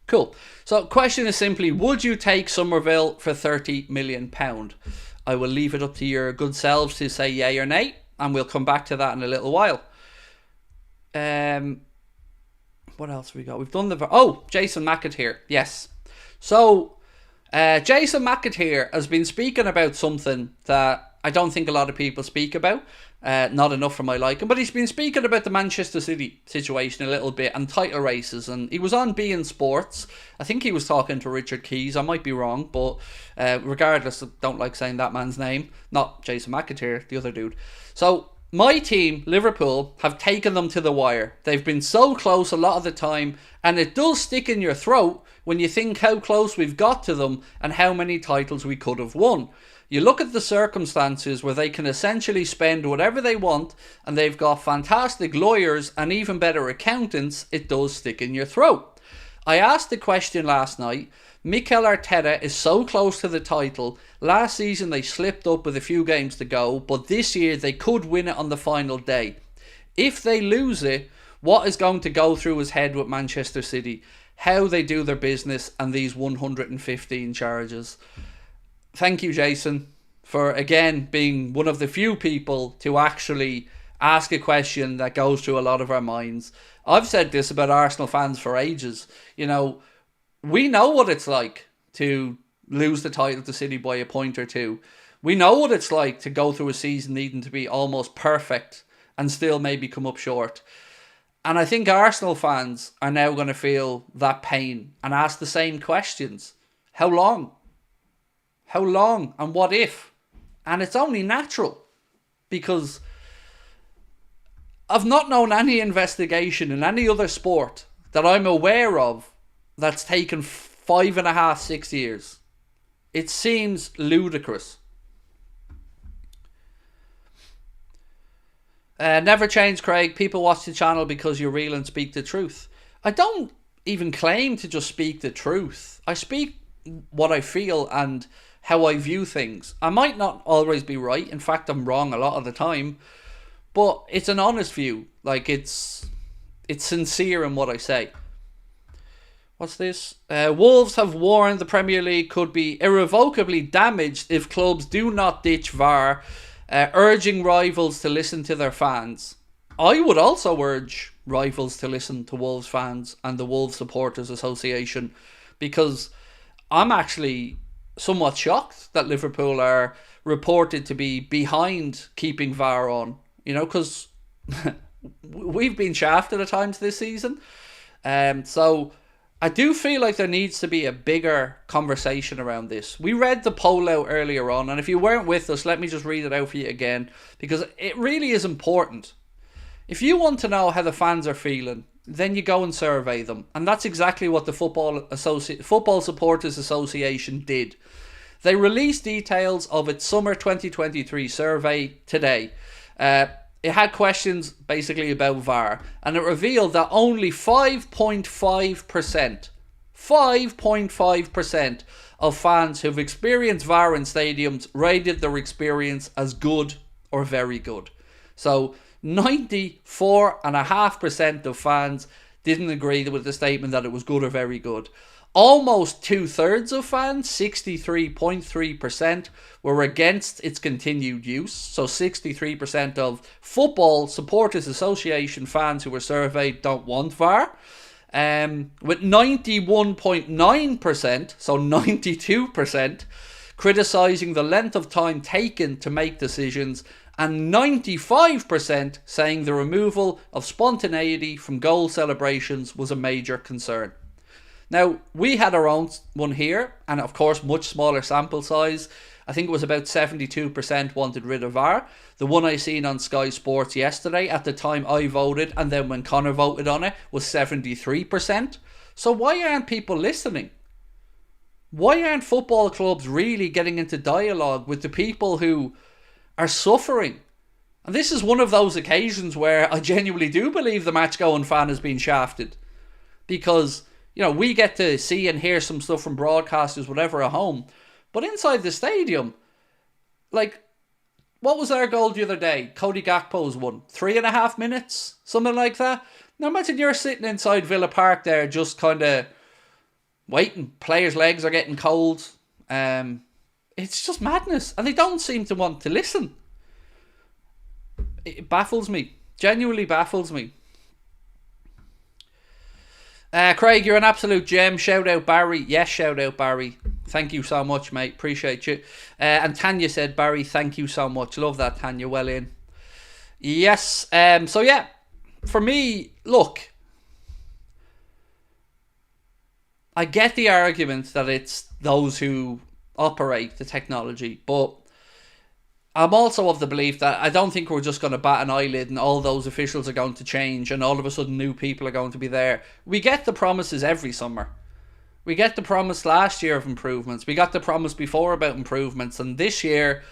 Cool. So question is simply, would you take Somerville for £30 million? I will leave it up to your good selves to say yay or nay, and we'll come back to that in a little while. What else have we got? We've done Jason McAteer. Yes. So Jason McAteer has been speaking about something that I don't think a lot of people speak about. Not enough for my liking. But he's been speaking about the Manchester City situation a little bit and title races. And he was on beIN Sports. I think he was talking to Richard Keys. I might be wrong. But regardless, I don't like saying that man's name. Not Jason McAteer, the other dude. So my team, Liverpool, have taken them to the wire. They've been so close a lot of the time. And it does stick in your throat when you think how close we've got to them and how many titles we could have won. You look at the circumstances where they can essentially spend whatever they want and they've got fantastic lawyers and even better accountants, it does stick in your throat. I asked the question last night. Mikel Arteta is so close to the title. Last season they slipped up with a few games to go, but this year they could win it on the final day. If they lose it, what is going to go through his head with Manchester City? How they do their business and these 115 charges. Thank you, Jason, for again being one of the few people to actually ask a question that goes through a lot of our minds. I've said this about Arsenal fans for ages. You know, we know what it's like to lose the title to City by a point or two. We know what it's like to go through a season needing to be almost perfect and still maybe come up short. And I think Arsenal fans are now going to feel that pain and ask the same questions. How long? How long and what if? And it's only natural because I've not known any investigation in any other sport that I'm aware of that's taken 5.5, 6 years. It seems ludicrous. Never change, Craig. People watch the channel because you're real and speak the truth. I don't even claim to just speak the truth. I speak what I feel and how I view things. I might not always be right. In fact, I'm wrong a lot of the time. But it's an honest view. Like, it's sincere in what I say. What's this? Wolves have warned the Premier League could be irrevocably damaged if clubs do not ditch VAR, urging rivals to listen to their fans. I would also urge rivals to listen to Wolves fans and the Wolves Supporters Association, because I'm actually somewhat shocked that Liverpool are reported to be behind keeping VAR on. You know, because we've been shafted at times this season. So I do feel like there needs to be a bigger conversation around this. We read the poll out earlier on, and if you weren't with us, let me just read it out for you again, because it really is important. If you want to know how the fans are feeling, then you go and survey them. And that's exactly what the Football Supporters Association did. They released details of its summer 2023 survey today. It had questions basically about VAR, and it revealed that only 5.5% of fans who've experienced VAR in stadiums rated their experience as good or very good. So 94.5% of fans didn't agree with the statement that it was good or very good. Almost 2/3 of fans, 63.3%, were against its continued use. So 63% of Football Supporters Association fans who were surveyed don't want VAR. With 91.9%, so 92%, criticising the length of time taken to make decisions, and 95% saying the removal of spontaneity from goal celebrations was a major concern. Now, we had our own one here, and of course, much smaller sample size. I think it was about 72% wanted rid of VAR. The one I seen on Sky Sports yesterday, at the time I voted, and then when Connor voted on it, was 73%. So why aren't people listening? Why aren't football clubs really getting into dialogue with the people who are suffering? And this is one of those occasions where I genuinely do believe the match-going fan has been shafted. Because, you know, we get to see and hear some stuff from broadcasters, whatever, at home. But inside the stadium, like, what was our goal the other day? Cody Gakpo's one. 3.5 minutes? Something like that? Now imagine you're sitting inside Villa Park there just kind of waiting. Players' legs are getting cold. It's just madness. And they don't seem to want to listen. It baffles me. Genuinely baffles me. Craig, you're an absolute gem. Shout out Barry. Yes, shout out Barry. Thank you so much, mate. Appreciate you. And Tanya said, Barry, thank you so much. Love that, Tanya. Well in. Yes. So, yeah. For me, look. I get the argument that it's those who operate the technology. But I'm also of the belief that I don't think we're just going to bat an eyelid and all those officials are going to change and all of a sudden new people are going to be there. We get the promises every summer. We get the promise last year of improvements. We got the promise before about improvements. And this year,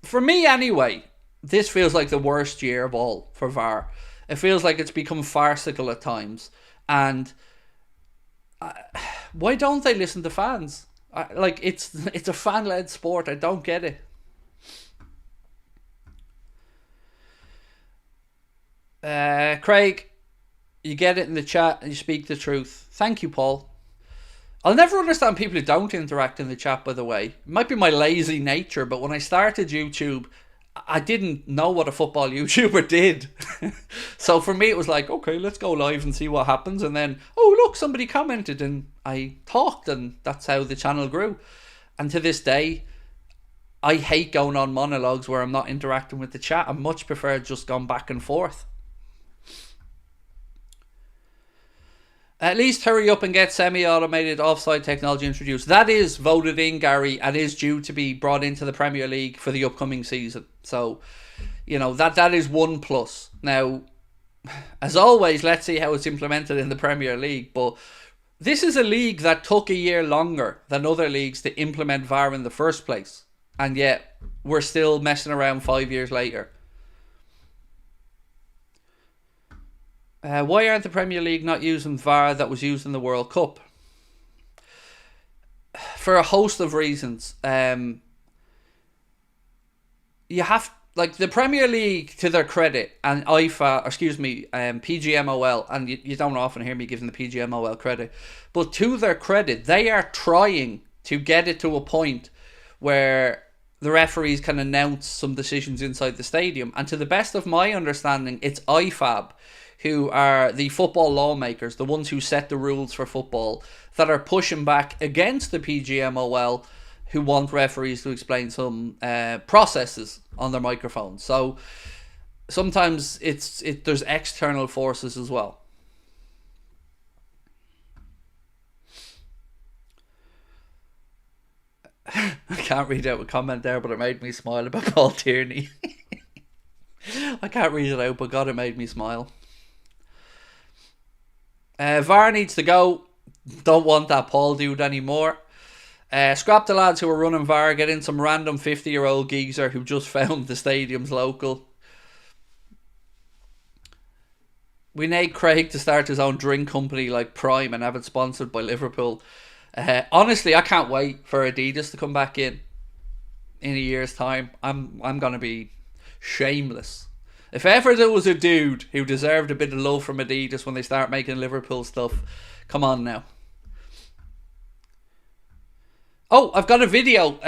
for me anyway, this feels like the worst year of all for VAR. It feels like it's become farcical at times. And why don't they listen to fans? It's a fan-led sport. I don't get it. Craig, you get it in the chat and you speak the truth. Thank you, Paul. I'll never understand people who don't interact in the chat, by the way. It might be my lazy nature, but when I started YouTube, I didn't know what a football YouTuber did. So for me, it was like, okay, let's go live and see what happens. And then, oh, look, somebody commented and I talked, and that's how the channel grew. And to this day, I hate going on monologues where I'm not interacting with the chat. I much prefer just going back and forth. At least hurry up and get semi-automated offside technology introduced. That is voted in, Gary, and is due to be brought into the Premier League for the upcoming season. So, you know, that is one plus. Now, as always, let's see how it's implemented in the Premier League. But this is a league that took a year longer than other leagues to implement VAR in the first place. And yet, we're still messing around 5 years later. Why aren't the Premier League not using VAR that was used in the World Cup? For a host of reasons. You have, like, the Premier League, to their credit, and PGMOL, and you don't often hear me giving the PGMOL credit, but to their credit, they are trying to get it to a point where the referees can announce some decisions inside the stadium. And to the best of my understanding, it's IFAB, who are the football lawmakers, the ones who set the rules for football, that are pushing back against the PGMOL, who want referees to explain some processes on their microphones. So sometimes there's external forces as well. can't read out a comment there, but it made me smile about Paul Tierney. I can't read it out, but God, it made me smile. VAR needs to go. Don't want that Paul dude anymore. Scrap the lads who are running VAR. Get in some random 50-year-old geezer who just found the stadium's local. We need Craig to start his own drink company like Prime and have it sponsored by Liverpool. Honestly, I can't wait for Adidas to come back in a year's time. I'm going to be shameless. If ever there was a dude who deserved a bit of love from Adidas when they start making Liverpool stuff, come on now. Oh, I've got a video.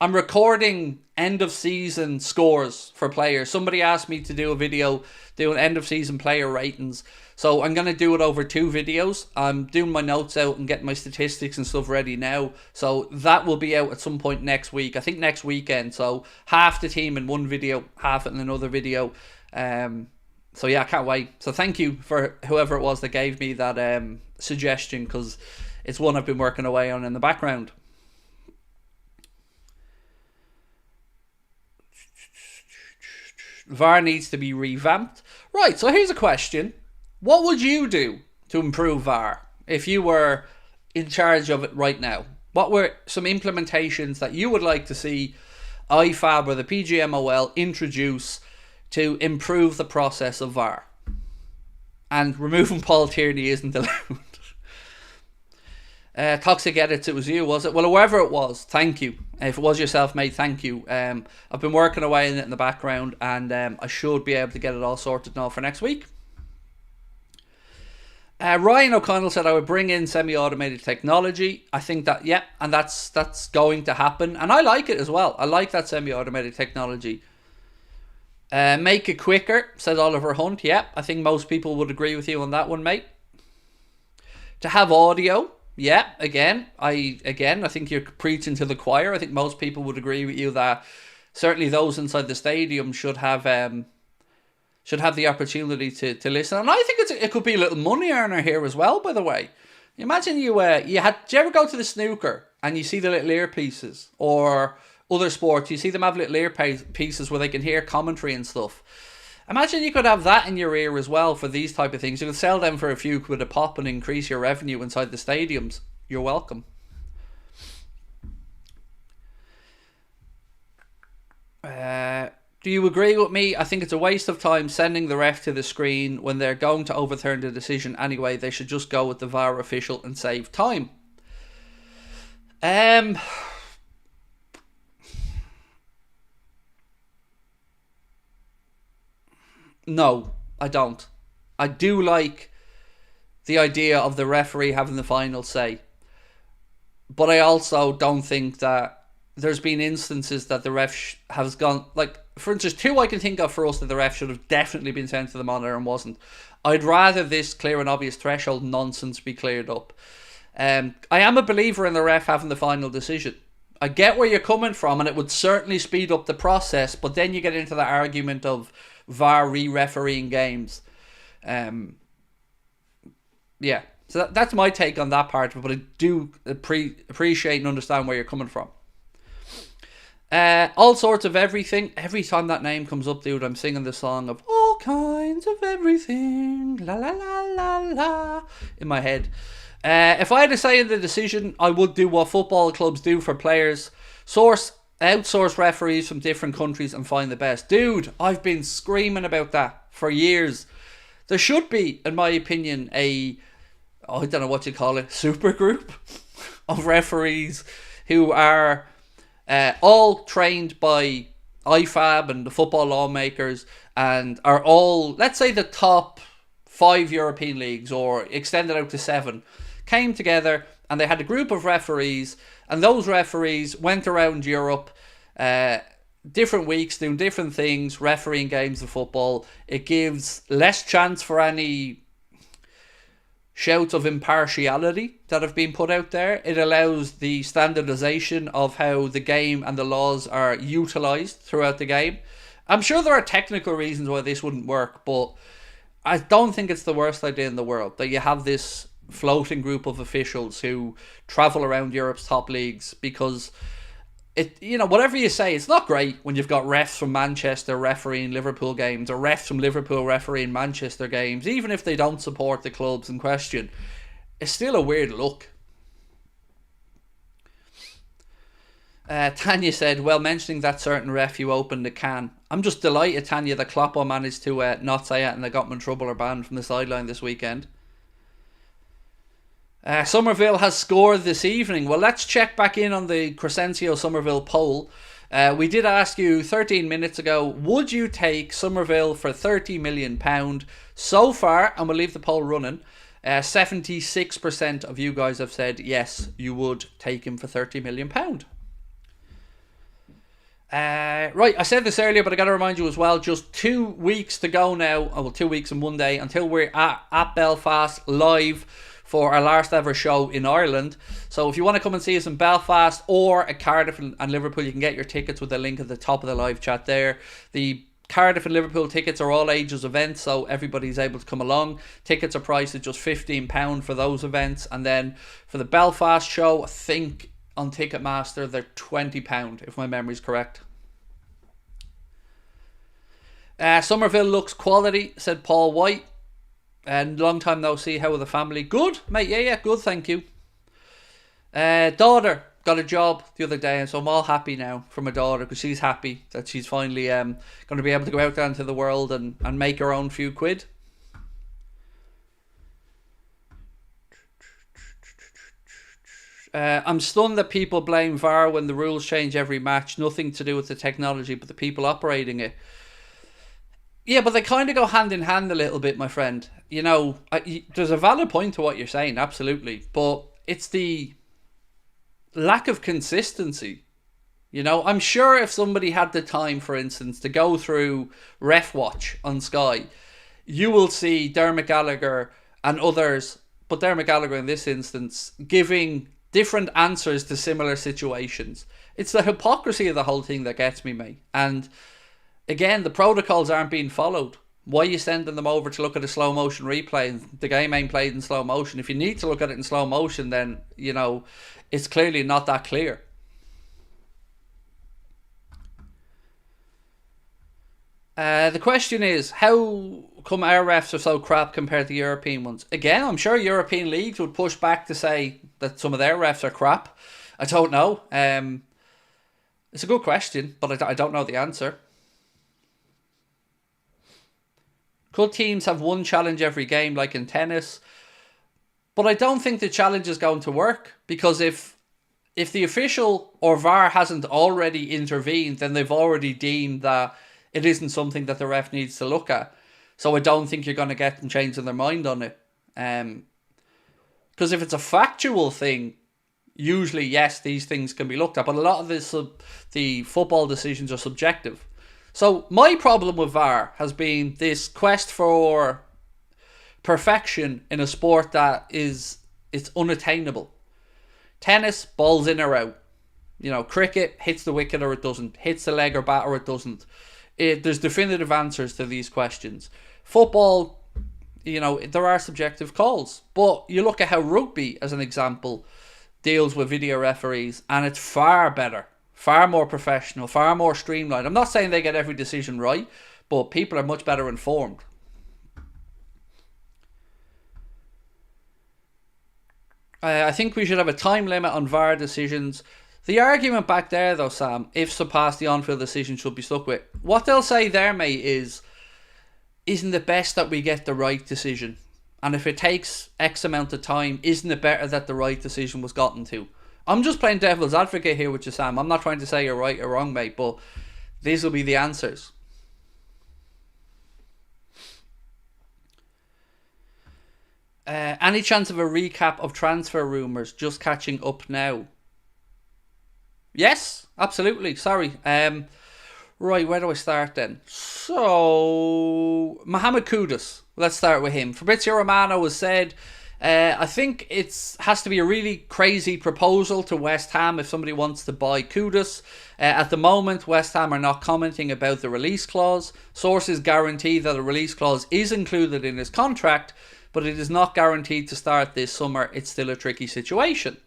I'm recording end of season scores for players. Somebody asked me to do a video doing end of season player ratings. So I'm going to do it over 2 videos. I'm doing my notes out and getting my statistics and stuff ready now. So that will be out at some point next week. I think next weekend. So half the team in one video, half in another video. So yeah, I can't wait. So thank you for whoever it was that gave me that suggestion, because it's one I've been working away on in the background. VAR needs to be revamped. Right, so here's a question. What would you do to improve VAR if you were in charge of it right now? What were some implementations that you would like to see IFAB or the PGMOL introduce to improve the process of VAR? And removing Paul Tierney isn't allowed. Toxic Edits, it was you, was it? Well, whoever it was, thank you. If it was yourself, mate, thank you. I've been working away in it in the background, and I should be able to get it all sorted now for next week. Ryan O'Connell said I would bring in semi-automated technology. I think that, yeah, and that's going to happen. And I like it as well. I like that semi-automated technology. Make it quicker, says Oliver Hunt. Yeah, I think most people would agree with you on that one, mate. To have audio. Yeah, again, I think you're preaching to the choir. I think most people would agree with you that certainly those inside the stadium should have the opportunity to listen. And I think it could be a little money earner here as well, by the way. Imagine do you ever go to the snooker and you see the little earpieces, or other sports, you see them have little earpieces where they can hear commentary and stuff. Imagine you could have that in your ear as well for these type of things. You could sell them for a few quid a pop and increase your revenue inside the stadiums. You're welcome. Do you agree with me? I think it's a waste of time sending the ref to the screen when they're going to overturn the decision anyway. They should just go with the VAR official and save time. No, I don't. I do like the idea of the referee having the final say. But I also don't think that there's been instances that the ref has gone, like, for instance, 2 I can think of for us that the ref should have definitely been sent to the monitor and wasn't. I'd rather this clear and obvious threshold nonsense be cleared up. I am a believer in the ref having the final decision. I get where you're coming from, and it would certainly speed up the process, but then you get into the argument of VAR re-refereeing games. Yeah, so that's my take on that part of it, but I do appreciate and understand where you're coming from. All sorts of everything. Every time that name comes up, dude, I'm singing the song of all kinds of everything, la la la la la, in my head. If I had to say in the decision, I would do what football clubs do for players. Outsource referees from different countries and find the best. Dude, I've been screaming about that for years. There should be, in my opinion, I don't know what you call it, super group of referees who are all trained by IFAB and the football lawmakers, and are all, let's say, the top 5 European leagues, or extended out to 7, came together and they had a group of referees, and those referees went around Europe different weeks doing different things, refereeing games of football. It gives less chance for any shouts of impartiality that have been put out there. It allows the standardization of how the game and the laws are utilized throughout the game. I'm sure there are technical reasons why this wouldn't work, but I don't think it's the worst idea in the world that you have this floating group of officials who travel around Europe's top leagues, because Whatever you say, it's not great when you've got refs from Manchester refereeing Liverpool games, or refs from Liverpool refereeing Manchester games, even if they don't support the clubs in question. It's still a weird look. Tanya said, well, mentioning that certain ref, you opened the can. I'm just delighted, Tanya, that Klopp managed to not say it and they got him in trouble or banned from the sideline this weekend. Somerville has scored this evening. Well, let's check back in on the Cresencio Somerville poll. We did ask you 13 minutes ago, would you take Somerville for £30 million? So far, and we'll leave the poll running, 76% of you guys have said yes, you would take him for £30 million. Right, I said this earlier, but I got to remind you as well, just 2 weeks to go now, 2 weeks and 1 day, until we're at Belfast live for our last ever show in Ireland. So if you want to come and see us in Belfast or at Cardiff and Liverpool, you can get your tickets with the link at the top of the live chat there. The Cardiff and Liverpool tickets are all ages events, so everybody's able to come along. Tickets are priced at just £15 for those events, and then for the Belfast show, I think on Ticketmaster they're £20 if my memory's correct. Somerville looks quality, said Paul White. And long time no see. How are the family? Good, mate. Yeah, good, thank you. Daughter got a job the other day, and so I'm all happy now for my daughter, because she's happy that she's finally going to be able to go out there into the world and make her own few quid. I'm stunned that people blame VAR when the rules change every match. Nothing to do with the technology, but the people operating it. Yeah, but they kind of go hand in hand a little bit, my friend. There's a valid point to what you're saying, absolutely. But it's the lack of consistency. I'm sure if somebody had the time, for instance, to go through Ref Watch on Sky, you will see Dermot Gallagher and others, but Dermot Gallagher in this instance, giving different answers to similar situations. It's the hypocrisy of the whole thing that gets me, mate. And again, the protocols aren't being followed. Why are you sending them over to look at a slow motion replay and the game ain't played in slow motion? If you need to look at it in slow motion, then, it's clearly not that clear. The question is, how come our refs are so crap compared to European ones? Again, I'm sure European leagues would push back to say that some of their refs are crap. I don't know. It's a good question, but I don't know the answer. Could teams have one challenge every game like in tennis? But I don't think the challenge is going to work, because if the official or VAR hasn't already intervened, then they've already deemed that it isn't something that the ref needs to look at. So I don't think you're going to get them changing their mind on it. Because if it's a factual thing, usually, yes, these things can be looked at. But a lot of the football decisions are subjective. So my problem with VAR has been this quest for perfection in a sport that it's unattainable. Tennis, balls in or out. Cricket, hits the wicket or it doesn't. Hits the leg or bat or it doesn't. There's definitive answers to these questions. Football, there are subjective calls. But you look at how rugby, as an example, deals with video referees, and it's far better. Far more professional, far more streamlined. I'm not saying they get every decision right, but people are much better informed. I think we should have a time limit on VAR decisions. The argument back there, though, Sam, if surpassed, the on-field decision should be stuck with. What they'll say there, mate, isn't it best that we get the right decision? And if it takes X amount of time, isn't it better that the right decision was gotten to? I'm just playing devil's advocate here with you, Sam. I'm not trying to say you're right or wrong, mate, but these will be the answers. Any chance of a recap of transfer rumours? Just catching up now. Yes, absolutely. Sorry. Right, where do I start then? So, Mohamed Kudus. Let's start with him. Fabrizio Romano has said, I think it has to be a really crazy proposal to West Ham if somebody wants to buy Kudus. At the moment, West Ham are not commenting about the release clause. Sources guarantee that a release clause is included in his contract, but it is not guaranteed to start this summer. It's still a tricky situation.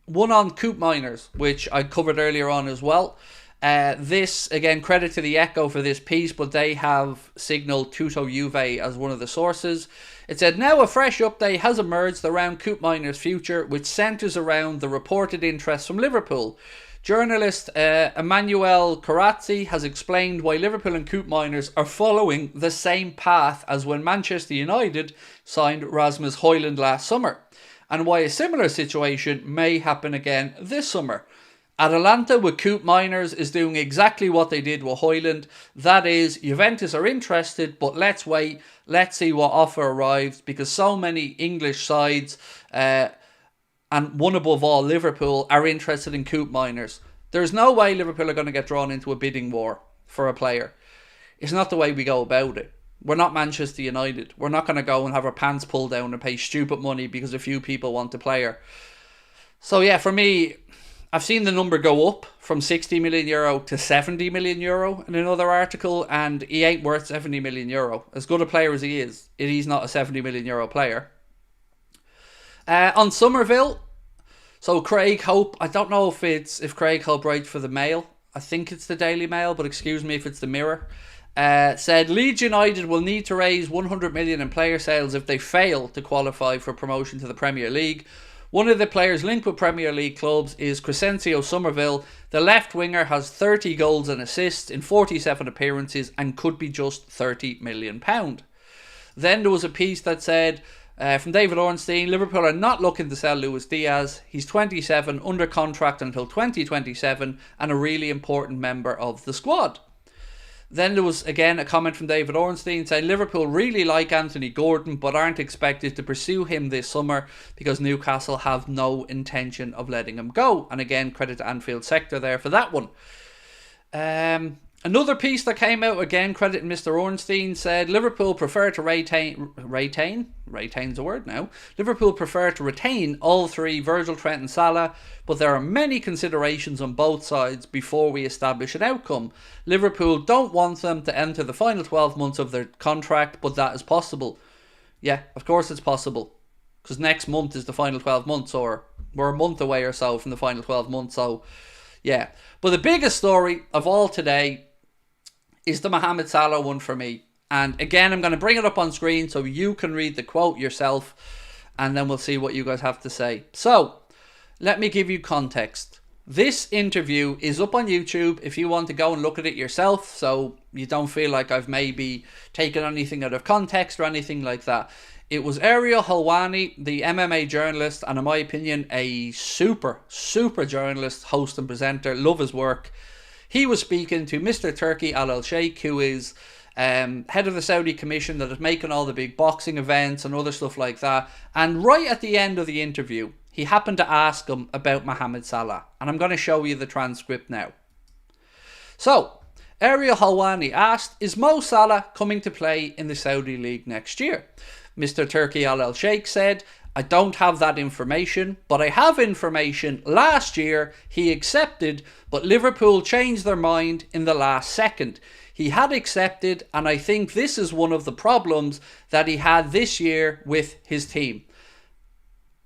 one on Coop Miners, which I covered earlier on as well. This, again, credit to the Echo for this piece, but they have signalled Tutto Juve as one of the sources. It said, now a fresh update has emerged around Coop Miners' future, which centres around the reported interest from Liverpool. Journalist Emanuele Corazzi has explained why Liverpool and Coop Miners are following the same path as when Manchester United signed Rasmus Højlund last summer, and why a similar situation may happen again this summer. Atalanta with Coop Miners is doing exactly what they did with Højlund. That is, Juventus are interested, but let's wait. Let's see what offer arrives, because so many English sides, and one above all, Liverpool, are interested in Coop Miners. There's no way Liverpool are going to get drawn into a bidding war for a player. It's not the way we go about it. We're not Manchester United. We're not going to go and have our pants pulled down and pay stupid money because a few people want a player. So yeah, for me, I've seen the number go up from 60 million euro to 70 million euro in another article, and he ain't worth 70 million euro. As good a player as he is, he's not a 70 million euro player. On Somerville, so Craig Hope, I don't know if Craig Hope writes for the Mail. I think it's the Daily Mail, but excuse me if it's the Mirror. Said Leeds United will need to raise 100 million in player sales if they fail to qualify for promotion to the Premier League. One of the players linked with Premier League clubs is Cresencio Somerville. The left winger has 30 goals and assists in 47 appearances and could be just £30 million. Then there was a piece that said, from David Ornstein, Liverpool are not looking to sell Luis Diaz. He's 27, under contract until 2027, and a really important member of the squad. Then there was, again, a comment from David Ornstein saying Liverpool really like Anthony Gordon but aren't expected to pursue him this summer because Newcastle have no intention of letting him go. And again, credit to Anfield Sector there for that one. Another piece that came out, again, credit to Mr. Ornstein, said Liverpool prefer to retain's a word now. Liverpool prefer to retain all three, Virgil, Trent and Salah, but there are many considerations on both sides before we establish an outcome. Liverpool don't want them to enter the final 12 months of their contract, but that is possible. Yeah, of course it's possible, because next month is the final 12 months, or we're a month away or so from the final 12 months, so yeah. But the biggest story of all today is the Mohamed Salah one for me. And again, I'm going to bring it up on screen so you can read the quote yourself, and then we'll see what you guys have to say. So, let me give you context. This interview is up on YouTube if you want to go and look at it yourself, so you don't feel like I've maybe taken anything out of context or anything like that. It was Ariel Helwani, the MMA journalist, and in my opinion, a super journalist, host and presenter. Love his work. He was speaking to Mr. Turki Alalshikh, who is head of the Saudi Commission that is making all the big boxing events and other stuff like that. And right at the end of the interview, he happened to ask him about Mohamed Salah. And I'm going to show you the transcript now. So, Ariel Helwani asked, is Mo Salah coming to play in the Saudi League next year? Mr. Turki Alalshikh said, I don't have that information, but I have information last year he accepted, but Liverpool changed their mind in the last second. He had accepted, and I think this is one of the problems that he had this year with his team.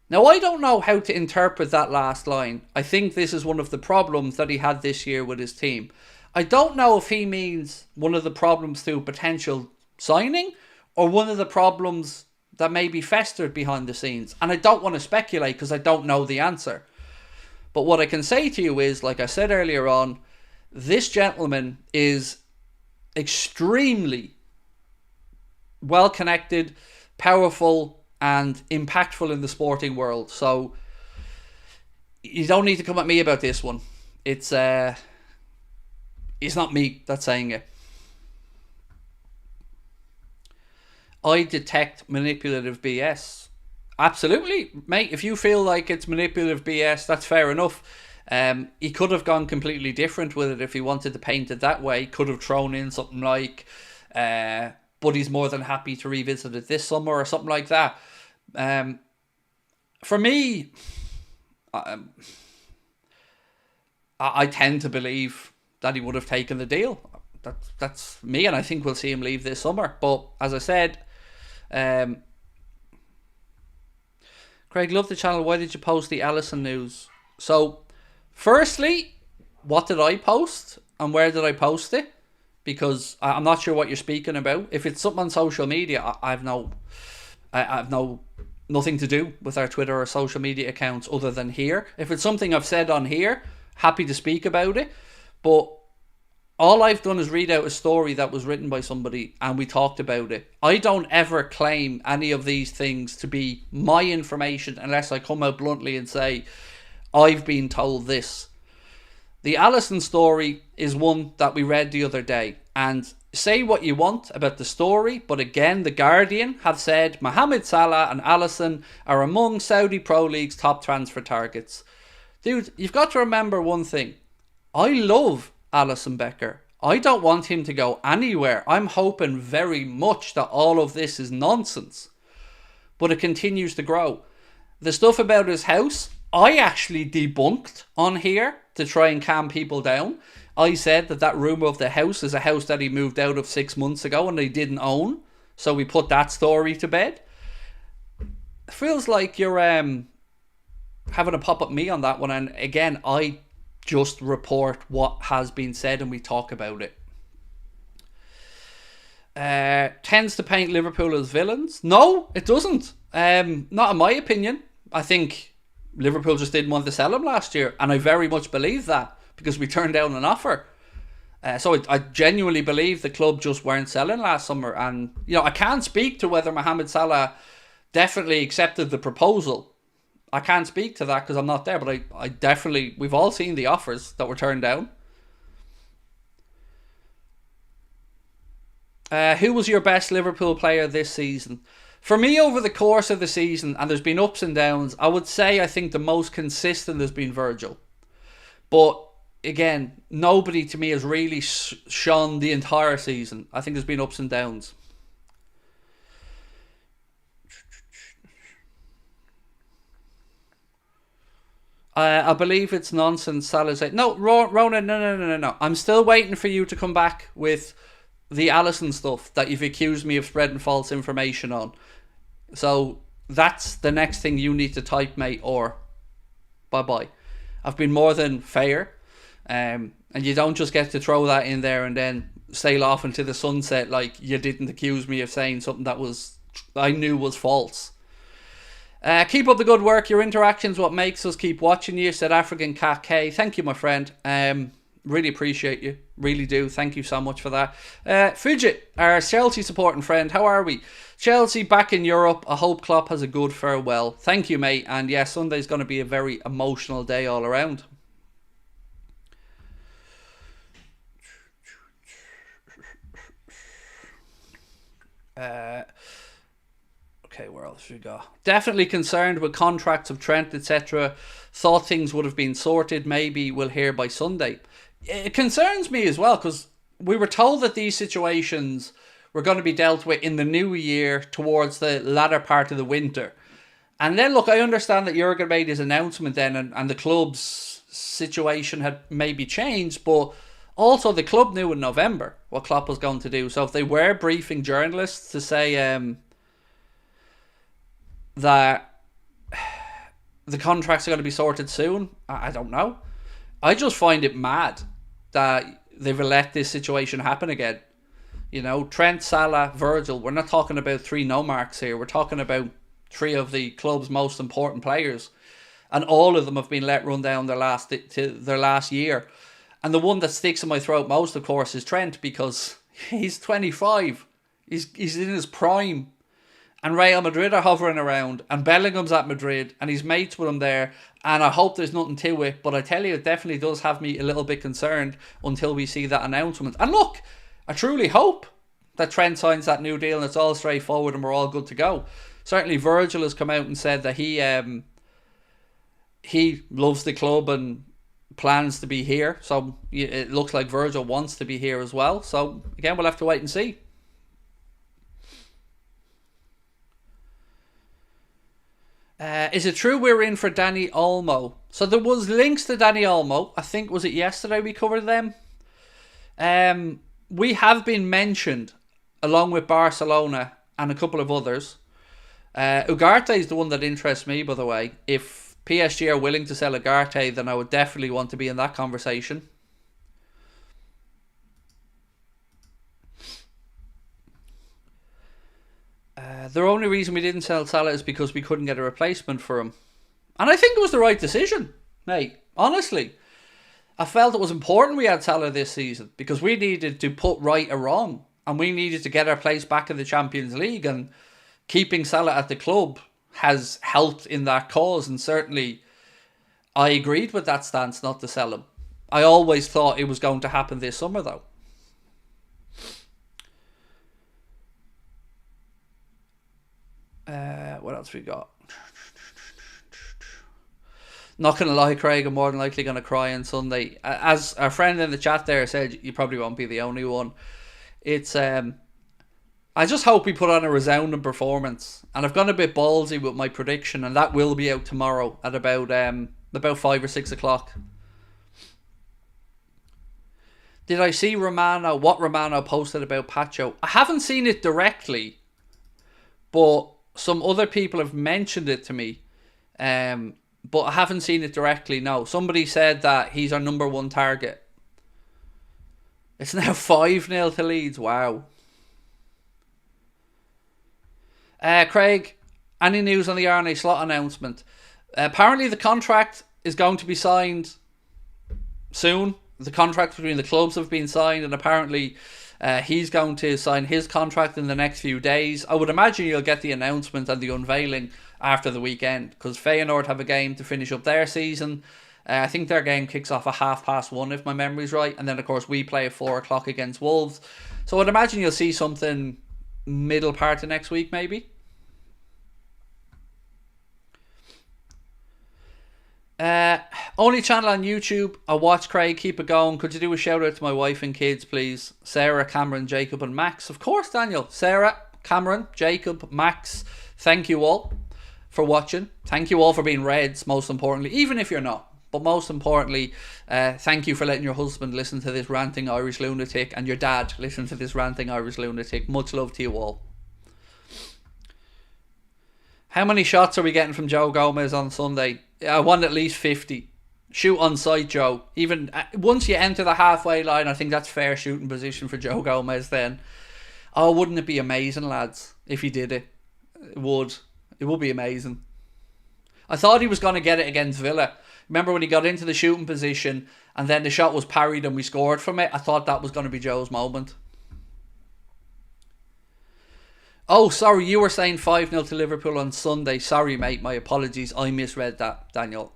Now, I don't know how to interpret that last line. I think this is one of the problems that he had this year with his team. I don't know if he means one of the problems through potential signing, or one of the problems that may be festered behind the scenes. And I don't want to speculate because I don't know the answer. But what I can say to you is, like I said earlier on, this gentleman is extremely well connected, powerful, and impactful in the sporting world. So you don't need to come at me about this one. It's not me that's saying it. I detect manipulative BS. Absolutely, mate. If you feel like it's manipulative BS, that's fair enough. He could have gone completely different with it if he wanted to paint it that way. Could have thrown in something like, but he's more than happy to revisit it this summer or something like that. For me, I tend to believe that he would have taken the deal. That's me, and I think we'll see him leave this summer. But as I said, Craig, love the channel. Why did you post the Alisson news? So, firstly, what did I post and where did I post it? Because I'm not sure what you're speaking about. If it's something on social media, I have nothing to do with our Twitter or social media accounts other than here. If it's something I've said on here, happy to speak about it. But all I've done is read out a story that was written by somebody and we talked about it. I don't ever claim any of these things to be my information unless I come out bluntly and say, I've been told this. The Alisson story is one that we read the other day. And say what you want about the story, but again, The Guardian have said Mohamed Salah and Alisson are among Saudi Pro League's top transfer targets. Dude, you've got to remember one thing. I love Alisson Becker. I don't want him to go anywhere. I'm hoping very much that all of this is nonsense. But it continues to grow. The stuff about his house, I actually debunked on here to try and calm people down. I said that rumour of the house is a house that he moved out of 6 months ago and he didn't own. So we put that story to bed. It feels like you're having a pop at me on that one. And again, I just report what has been said and we talk about it. Tends to paint Liverpool as villains. No, it doesn't. Not in my opinion. I think Liverpool just didn't want to sell him last year. And I very much believe that because we turned down an offer. So I genuinely believe the club just weren't selling last summer. And, I can't speak to whether Mohamed Salah definitely accepted the proposal. I can't speak to that because I'm not there. But I definitely, we've all seen the offers that were turned down. Who was your best Liverpool player this season? For me, over the course of the season, and there's been ups and downs, I would say I think the most consistent has been Virgil. But again, nobody to me has really shone the entire season. I think there's been ups and downs. I believe it's nonsense. Salah said, no, Ronan, no. I'm still waiting for you to come back with the Alisson stuff that you've accused me of spreading false information on. So that's the next thing you need to type, mate, or bye-bye. I've been more than fair. And you don't just get to throw that in there and then sail off into the sunset like you didn't accuse me of saying something that I knew was false. Keep up the good work. Your interaction's what makes us keep watching you, said African Cat K. Thank you, my friend. Really appreciate you. Really do. Thank you so much for that. Fidget, our Chelsea supporting friend. How are we? Chelsea back in Europe. I hope Klopp has a good farewell. Thank you, mate. And yeah, Sunday's going to be a very emotional day all around. Okay, where else should we go? Definitely concerned with contracts of Trent, etc. Thought things would have been sorted. Maybe we'll hear by Sunday. It concerns me as well because we were told that these situations were going to be dealt with in the new year towards the latter part of the winter. And then, look, I understand that Jurgen made his announcement then and the club's situation had maybe changed, but also the club knew in November what Klopp was going to do. So if they were briefing journalists to say that the contracts are going to be sorted soon, I don't know. I just find it mad that they've let this situation happen again. Trent, Salah, Virgil, we're not talking about three no-marks here. We're talking about three of the club's most important players. And all of them have been let run down their last year. And the one that sticks in my throat most, of course, is Trent because he's 25. He's in his prime. And Real Madrid are hovering around. And Bellingham's at Madrid. And he's mates with him there. And I hope there's nothing to it. But I tell you, it definitely does have me a little bit concerned until we see that announcement. And look, I truly hope that Trent signs that new deal and it's all straightforward and we're all good to go. Certainly Virgil has come out and said that he loves the club and plans to be here. So it looks like Virgil wants to be here as well. So again, we'll have to wait and see. Is it true we're in for Danny Olmo? So there was links to Danny Olmo. I think, was it yesterday we covered them? We have been mentioned along with Barcelona and a couple of others. Ugarte is the one that interests me, by the way. If PSG are willing to sell Ugarte, then I would definitely want to be in that conversation. The only reason we didn't sell Salah is because we couldn't get a replacement for him. And I think it was the right decision, mate. Honestly. I felt it was important we had Salah this season because we needed to put right a wrong. And we needed to get our place back in the Champions League. And keeping Salah at the club has helped in that cause. And certainly I agreed with that stance not to sell him. I always thought it was going to happen this summer though. What else we got? Not going to lie, Craig, I'm more than likely going to cry on Sunday. As our friend in the chat there said, you probably won't be the only one. It's I just hope we put on a resounding performance. And I've gone a bit ballsy with my prediction, and that will be out tomorrow at about 5 or 6 o'clock. Did I see what Romano posted about Pacho? I haven't seen it directly, but some other people have mentioned it to me. But I haven't seen it directly, no. Somebody said that he's our number one target. It's now 5-0 to Leeds. Wow. Craig, any news on the Arne Slot announcement? Apparently the contract is going to be signed soon. The contract between the clubs have been signed, and apparently he's going to sign his contract in the next few days. I would imagine you'll get the announcement and the unveiling after the weekend, because Feyenoord have a game to finish up their season. I think their game kicks off at 1:30 if my memory's right, and then of course we play at 4 o'clock against Wolves. So I'd imagine you'll see something middle part of next week maybe. Only channel on YouTube. I watch, Craig, keep it going. Could you do a shout out to my wife and kids, please? Sarah, Cameron, Jacob and Max. Of course, Daniel. Sarah, Cameron, Jacob, Max, thank you all for watching. Thank you all for being Reds, most importantly, even if you're not. But most importantly, thank you for letting your husband listen to this ranting Irish lunatic and your dad listen to this ranting Irish lunatic. Much love to you all. How many shots are we getting from Joe Gomez on Sunday? I want at least 50. Shoot on sight, Joe. Even once you enter the halfway line, I think that's fair shooting position for Joe Gomez then. Oh, wouldn't it be amazing, lads, if he did it? It would. It would be amazing. I thought he was going to get it against Villa. Remember when he got into the shooting position and then the shot was parried and we scored from it? I thought that was going to be Joe's moment. Oh, sorry, you were saying 5-0 to Liverpool on Sunday. Sorry, mate, my apologies. I misread that, Daniel.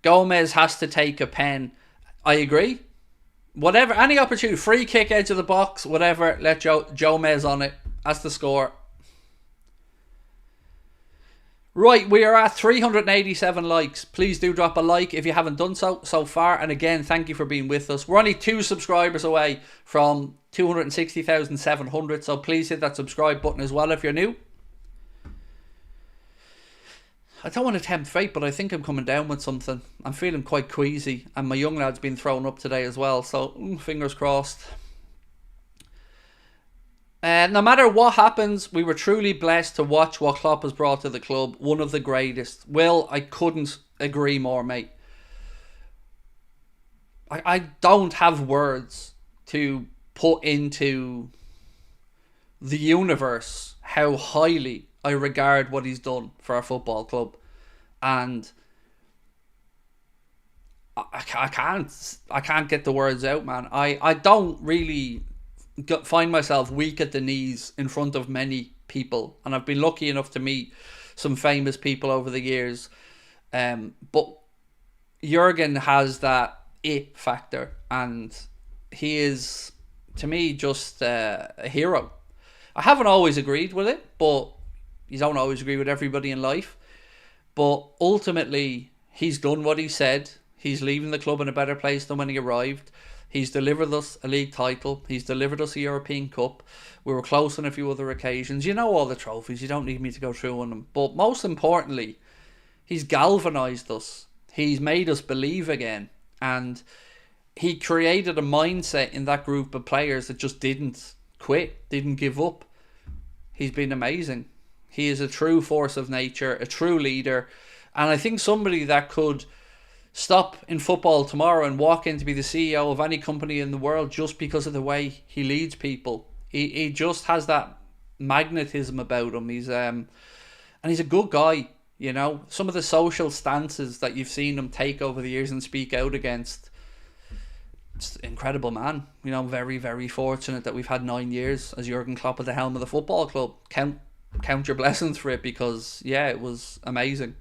Gomez has to take a pen. I agree. Whatever, any opportunity, free kick, edge of the box, whatever, let Gomez on it. That's the score. Right, we are at 387 likes. Please do drop a like if you haven't done so far. And again, thank you for being with us. We're only 2 subscribers away from 260,700. So please hit that subscribe button as well if you're new. I don't want to tempt fate, but I think I'm coming down with something. I'm feeling quite queasy. And my young lad's been thrown up today as well. So fingers crossed. No matter what happens, we were truly blessed to watch what Klopp has brought to the club. One of the greatest. Will, I couldn't agree more, mate. I don't have words to put into the universe how highly I regard what he's done for our football club. And I can't get the words out, man. I don't really find myself weak at the knees in front of many people, and I've been lucky enough to meet some famous people over the years, but Jurgen has that it factor, and he is, to me, just a hero. I haven't always agreed with it, but you don't always agree with everybody in life, but ultimately he's done what he said. He's leaving the club in a better place than when he arrived. He's delivered us a league title. He's delivered us a European Cup. We were close on a few other occasions. You know all the trophies. You don't need me to go through on them. But most importantly, he's galvanised us. He's made us believe again. And he created a mindset in that group of players that just didn't quit, didn't give up. He's been amazing. He is a true force of nature, a true leader, and I think somebody that could stop in football tomorrow and walk in to be the CEO of any company in the world just because of the way he leads people. He just has that magnetism about him. And he's a good guy, you know. Some of the social stances that you've seen him take over the years and speak out against, it's an incredible man. You know, very, very fortunate that we've had 9 years as Jurgen Klopp at the helm of the football club. Count your blessings for it, because yeah, it was amazing.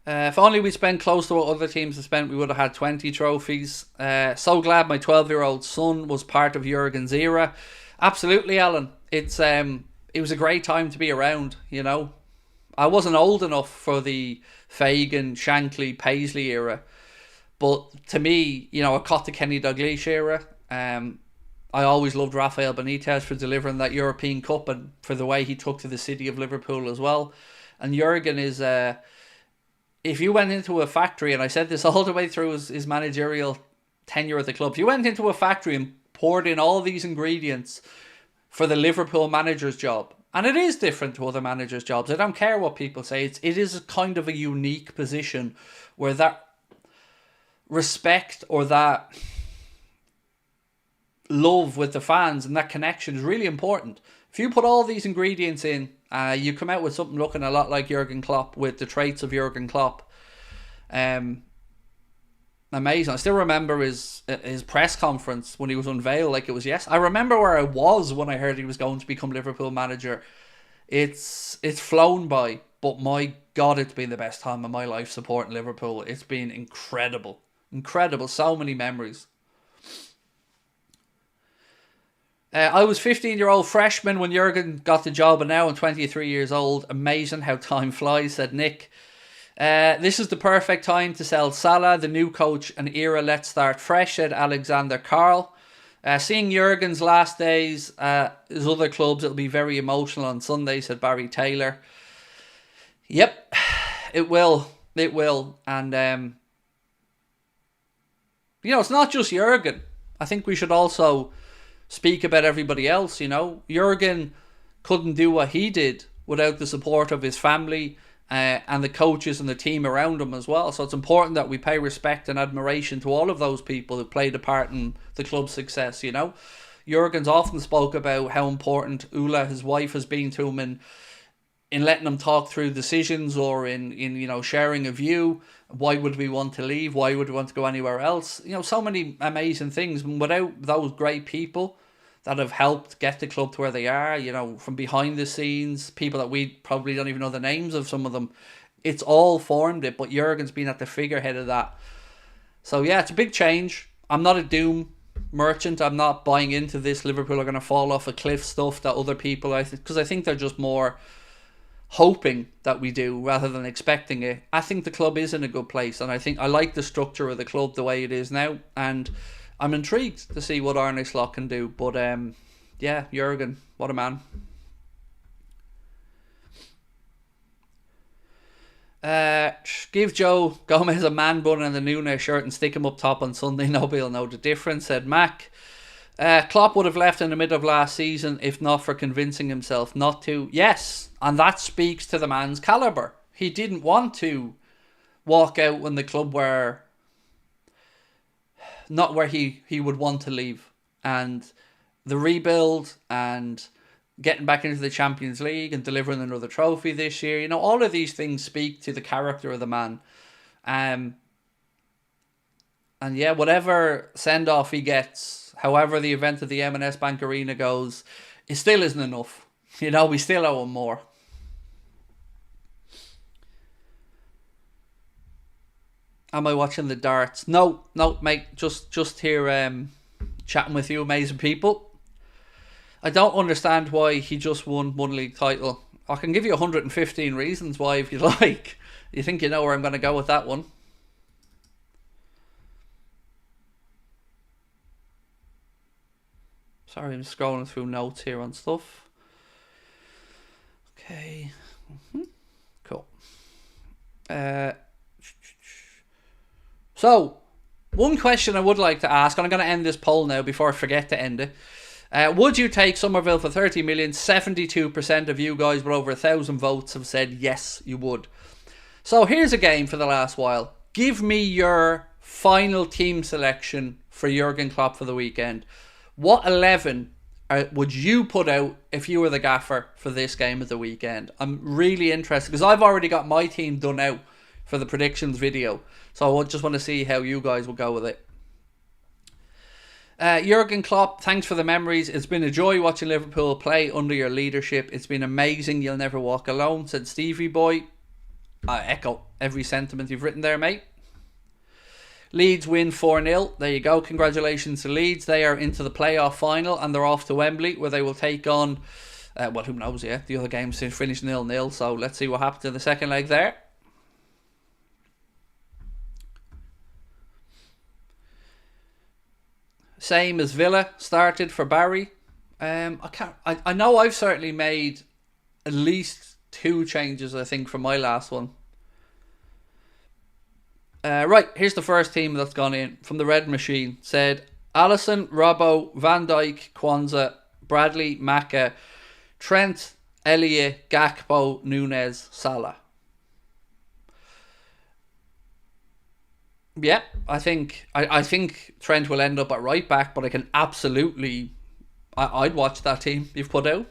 If only we spent close to what other teams have spent, we would have had 20 trophies. So glad my 12-year-old son was part of Jurgen's era. Absolutely, Alan. It was a great time to be around, you know. I wasn't old enough for the Fagan, Shankly, Paisley era. But to me, you know, I caught the Kenny Dalglish era. I always loved Rafael Benitez for delivering that European Cup and for the way he took to the city of Liverpool as well. And Jurgen is... if you went into a factory, and I said this all the way through his managerial tenure at the club, if you went into a factory and poured in all these ingredients for the Liverpool manager's job, and it is different to other managers' jobs, I don't care what people say, it is a kind of a unique position where that respect or that love with the fans and that connection is really important. If you put all these ingredients in, you come out with something looking a lot like Jurgen Klopp, with the traits of Jurgen Klopp. Amazing. I still remember his press conference when he was unveiled like it was yes. I remember where I was when I heard he was going to become Liverpool manager. It's flown by, but my God, it's been the best time of my life supporting Liverpool. It's been incredible. Incredible. So many memories. I was 15-year-old freshman when Jurgen got the job, and now I'm 23 years old. Amazing how time flies, said Nick. This is the perfect time to sell Salah, the new coach, an era. Let's start fresh, said Alexander Karl. Seeing Jurgen's last days, his other clubs, it'll be very emotional on Sunday, said Barry Taylor. Yep, it will. It will. And, you know, it's not just Jurgen. I think we should also speak about everybody else, you know. Jurgen couldn't do what he did without the support of his family and the coaches and the team around him as well. So it's important that we pay respect and admiration to all of those people who played a part in the club's success, you know. Jurgen's often spoke about how important Ula, his wife, has been to him in letting him talk through decisions, or in you know, sharing a view. Why would we want to leave? Why would we want to go anywhere else? You know, so many amazing things. And without those great people that have helped get the club to where they are, you know, from behind the scenes, people that we probably don't even know the names of, some of them, it's all formed it. But Jurgen's been at the figurehead of that. So yeah, it's a big change. I'm not a doom merchant. I'm not buying into this Liverpool are going to fall off a cliff stuff that other people, because I think they're just more hoping that we do rather than expecting it. I think the club is in a good place, and I think I like the structure of the club the way it is now, and I'm intrigued to see what Arne Slot can do. But yeah, Jurgen, what a man. Give Joe Gomez a man bun and the Nunes shirt and stick him up top on Sunday. Nobody will know the difference, said Mac. Klopp would have left in the middle of last season if not for convincing himself not to. Yes, and that speaks to the man's calibre. He didn't want to walk out when the club were not where he would want to leave. And the rebuild and getting back into the Champions League and delivering another trophy this year, you know, all of these things speak to the character of the man. And yeah, whatever send-off he gets, however the event of the M&S Bank Arena goes, it still isn't enough. You know, we still owe him more. Am I watching the darts? No, mate. Just here chatting with you amazing people. I don't understand why he just won one league title. I can give you 115 reasons why if you like. You think you know where I'm going to go with that one? Sorry, I'm scrolling through notes here on stuff. Okay. Cool. So, one question I would like to ask, and I'm going to end this poll now before I forget to end it. Would you take Somerville for 30 million? 72% of you guys with over 1,000 votes have said yes, you would. So here's a game for the last while. Give me your final team selection for Jurgen Klopp for the weekend. What 11 would you put out if you were the gaffer for this game of the weekend? I'm really interested because I've already got my team done out for the predictions video. So I just want to see how you guys will go with it. Jurgen Klopp, thanks for the memories. It's been a joy watching Liverpool play under your leadership. It's been amazing. You'll never walk alone, said Stevie Boy. I echo every sentiment you've written there, mate. Leeds win 4-0. There you go. Congratulations to Leeds. They are into the playoff final and they're off to Wembley where they will take on, well, who knows, yeah. The other games finished 0-0. So let's see what happens in the second leg there. Same as Villa started for Barry. I know I've certainly made at least 2 changes, I think, from my last one. Right, here's the first team that's gone in from the Red Machine. Said Alisson, Robbo, Van Dijk, Kwanzaa, Bradley, Maka, Trent, Elliott, Gakpo, Nunez, Salah. Yeah, I think Trent will end up at right back, but I can absolutely, I'd watch that team you've put out.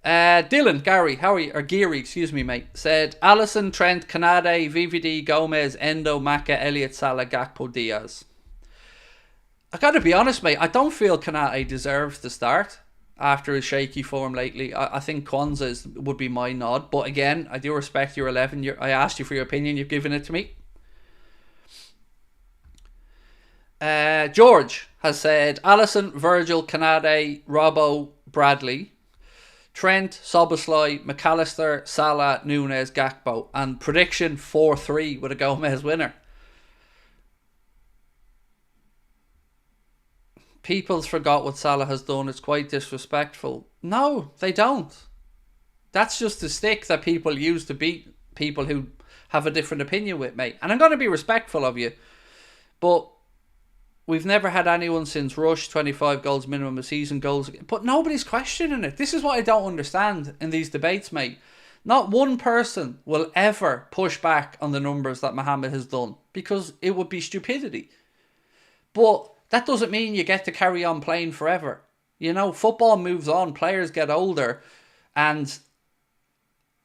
Dylan, Gary, how are you? Or Geary, excuse me, mate. Said Alisson, Trent, Kanade, VVD, Gomez, Endo, Maka, Elliott, Salah, Gakpo, Diaz. I gotta be honest, mate. I don't feel Kanade deserves to start after his shaky form lately. I think Kwanzaa would be my nod, but again, I do respect your 11. I asked you for your opinion. You've given it to me. George has said Alisson, Virgil, Kanade, Robbo, Bradley, Trent, Szoboszlai, McAllister, Salah, Nunez, Gakpo, and prediction 4-3 with a Gomez winner. People's forgot what Salah has done. It's quite disrespectful. No, they don't. That's just a stick that people use to beat people who have a different opinion with, mate. And I'm going to be respectful of you, but we've never had anyone since Rush, 25 goals minimum a season goals. But nobody's questioning it. This is what I don't understand in these debates, mate. Not one person will ever push back on the numbers that Mohamed has done because it would be stupidity. But that doesn't mean you get to carry on playing forever. You know, football moves on. Players get older. And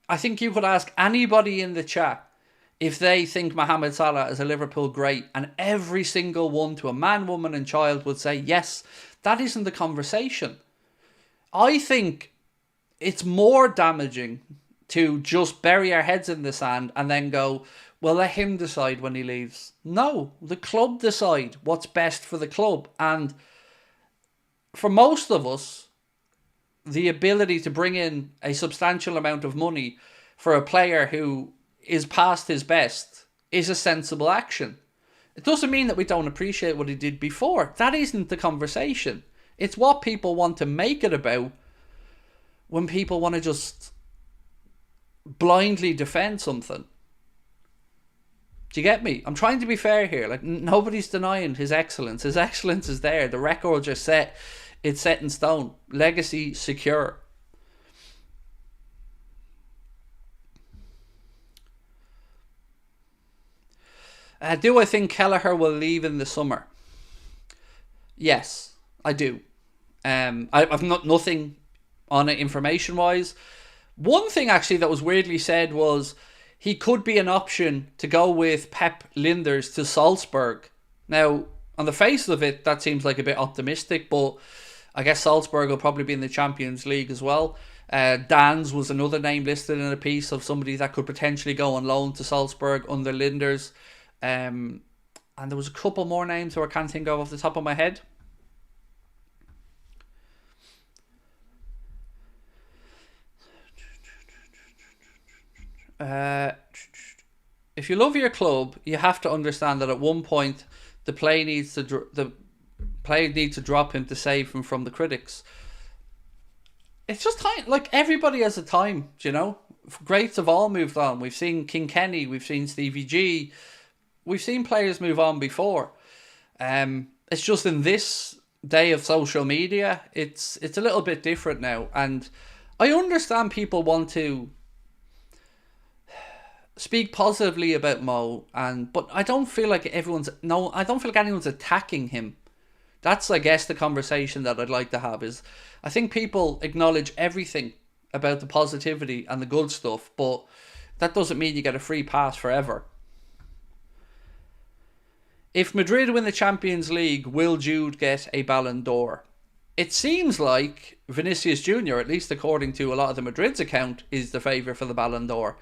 I think you could ask anybody in the chat if they think Mohamed Salah is a Liverpool great, and every single one to a man, woman and child would say, yes, that isn't the conversation. I think it's more damaging to just bury our heads in the sand and then go, well, let him decide when he leaves. No, the club decide what's best for the club. And for most of us, the ability to bring in a substantial amount of money for a player who is past his best is a sensible action. It doesn't mean that we don't appreciate what he did before. That isn't the conversation. It's what people want to make it about when people want to just blindly defend something. Do you get me? I'm trying to be fair here. Like, nobody's denying his excellence. His excellence is there. The records are set. It's set in stone. Legacy secure. Do I think Kelleher will leave in the summer? Yes, I do. I've not nothing on it information wise. One thing actually that was weirdly said was he could be an option to go with Pep Linders to Salzburg. Now, on the face of it, that seems like a bit optimistic, but I guess Salzburg will probably be in the Champions League as well. Danz was another name listed in a piece of somebody that could potentially go on loan to Salzburg under Linders. And there was a couple more names who I can't think of off the top of my head. If you love your club, you have to understand that at one point the player needs to drop him to save him from the critics. It's just time. Like, everybody has a time, you know. Greats have all moved on. We've seen King Kenny, we've seen Stevie G. We've seen players move on before. It's just in this day of social media, it's a little bit different now, and I understand people want to speak positively about Mo, but I don't feel like I don't feel like anyone's attacking him. That's, I guess, the conversation that I'd like to have is, I think people acknowledge everything about the positivity and the good stuff, but that doesn't mean you get a free pass forever. If Madrid win the Champions League, will Jude get a Ballon d'Or? It seems like Vinicius Jr., at least according to a lot of the Madrid's account, is the favourite for the Ballon d'Or.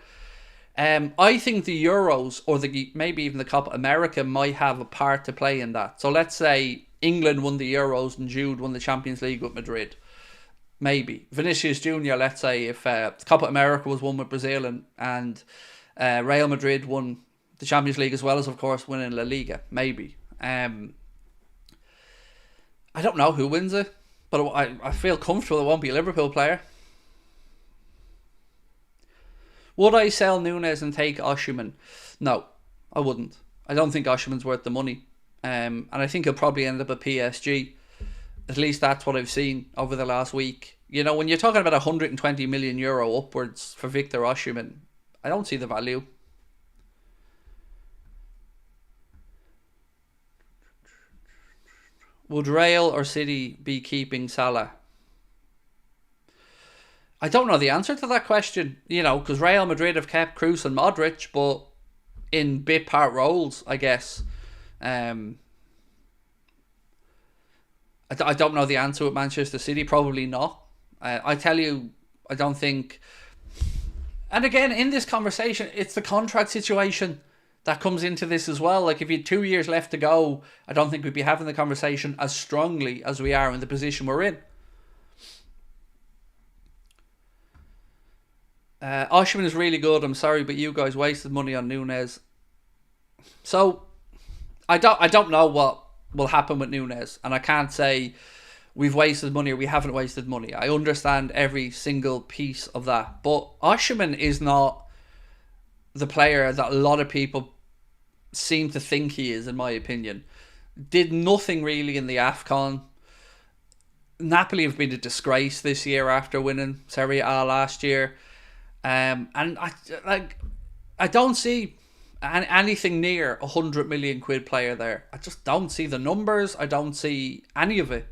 I think the Euros, or maybe even the Copa America, might have a part to play in that. So let's say England won the Euros and Jude won the Champions League with Madrid. Maybe. Vinicius Jr., let's say, if Copa America was won with Brazil and Real Madrid won the Champions League, as well as, of course, winning La Liga. Maybe. I don't know who wins it, but I feel comfortable it won't be a Liverpool player. Would I sell Núñez and take Osimhen? No, I wouldn't. I don't think Osimhen's worth the money. And I think he'll probably end up at PSG. At least that's what I've seen over the last week. You know, when you're talking about €120 million upwards for Victor Osimhen, I don't see the value. Would Real or City be keeping Salah? I don't know the answer to that question, you know, because Real Madrid have kept Kroos and Modric, but in bit part roles, I guess. I don't know the answer with Manchester City. Probably not. I tell you, I don't think. And again, in this conversation, it's the contract situation that comes into this as well. Like, if you had 2 years left to go, I don't think we'd be having the conversation as strongly as we are in the position we're in. Osimhen is really good. I'm sorry, but you guys wasted money on Núñez. So I don't know what will happen with Núñez, and I can't say we've wasted money or we haven't wasted money. I understand every single piece of that, but Osimhen is not the player that a lot of people seem to think he is, in my opinion. Did nothing really in the AFCON. Napoli have been a disgrace this year after winning Serie A last year. And I don't see anything near £100 million player there. I just don't see the numbers. I don't see any of it.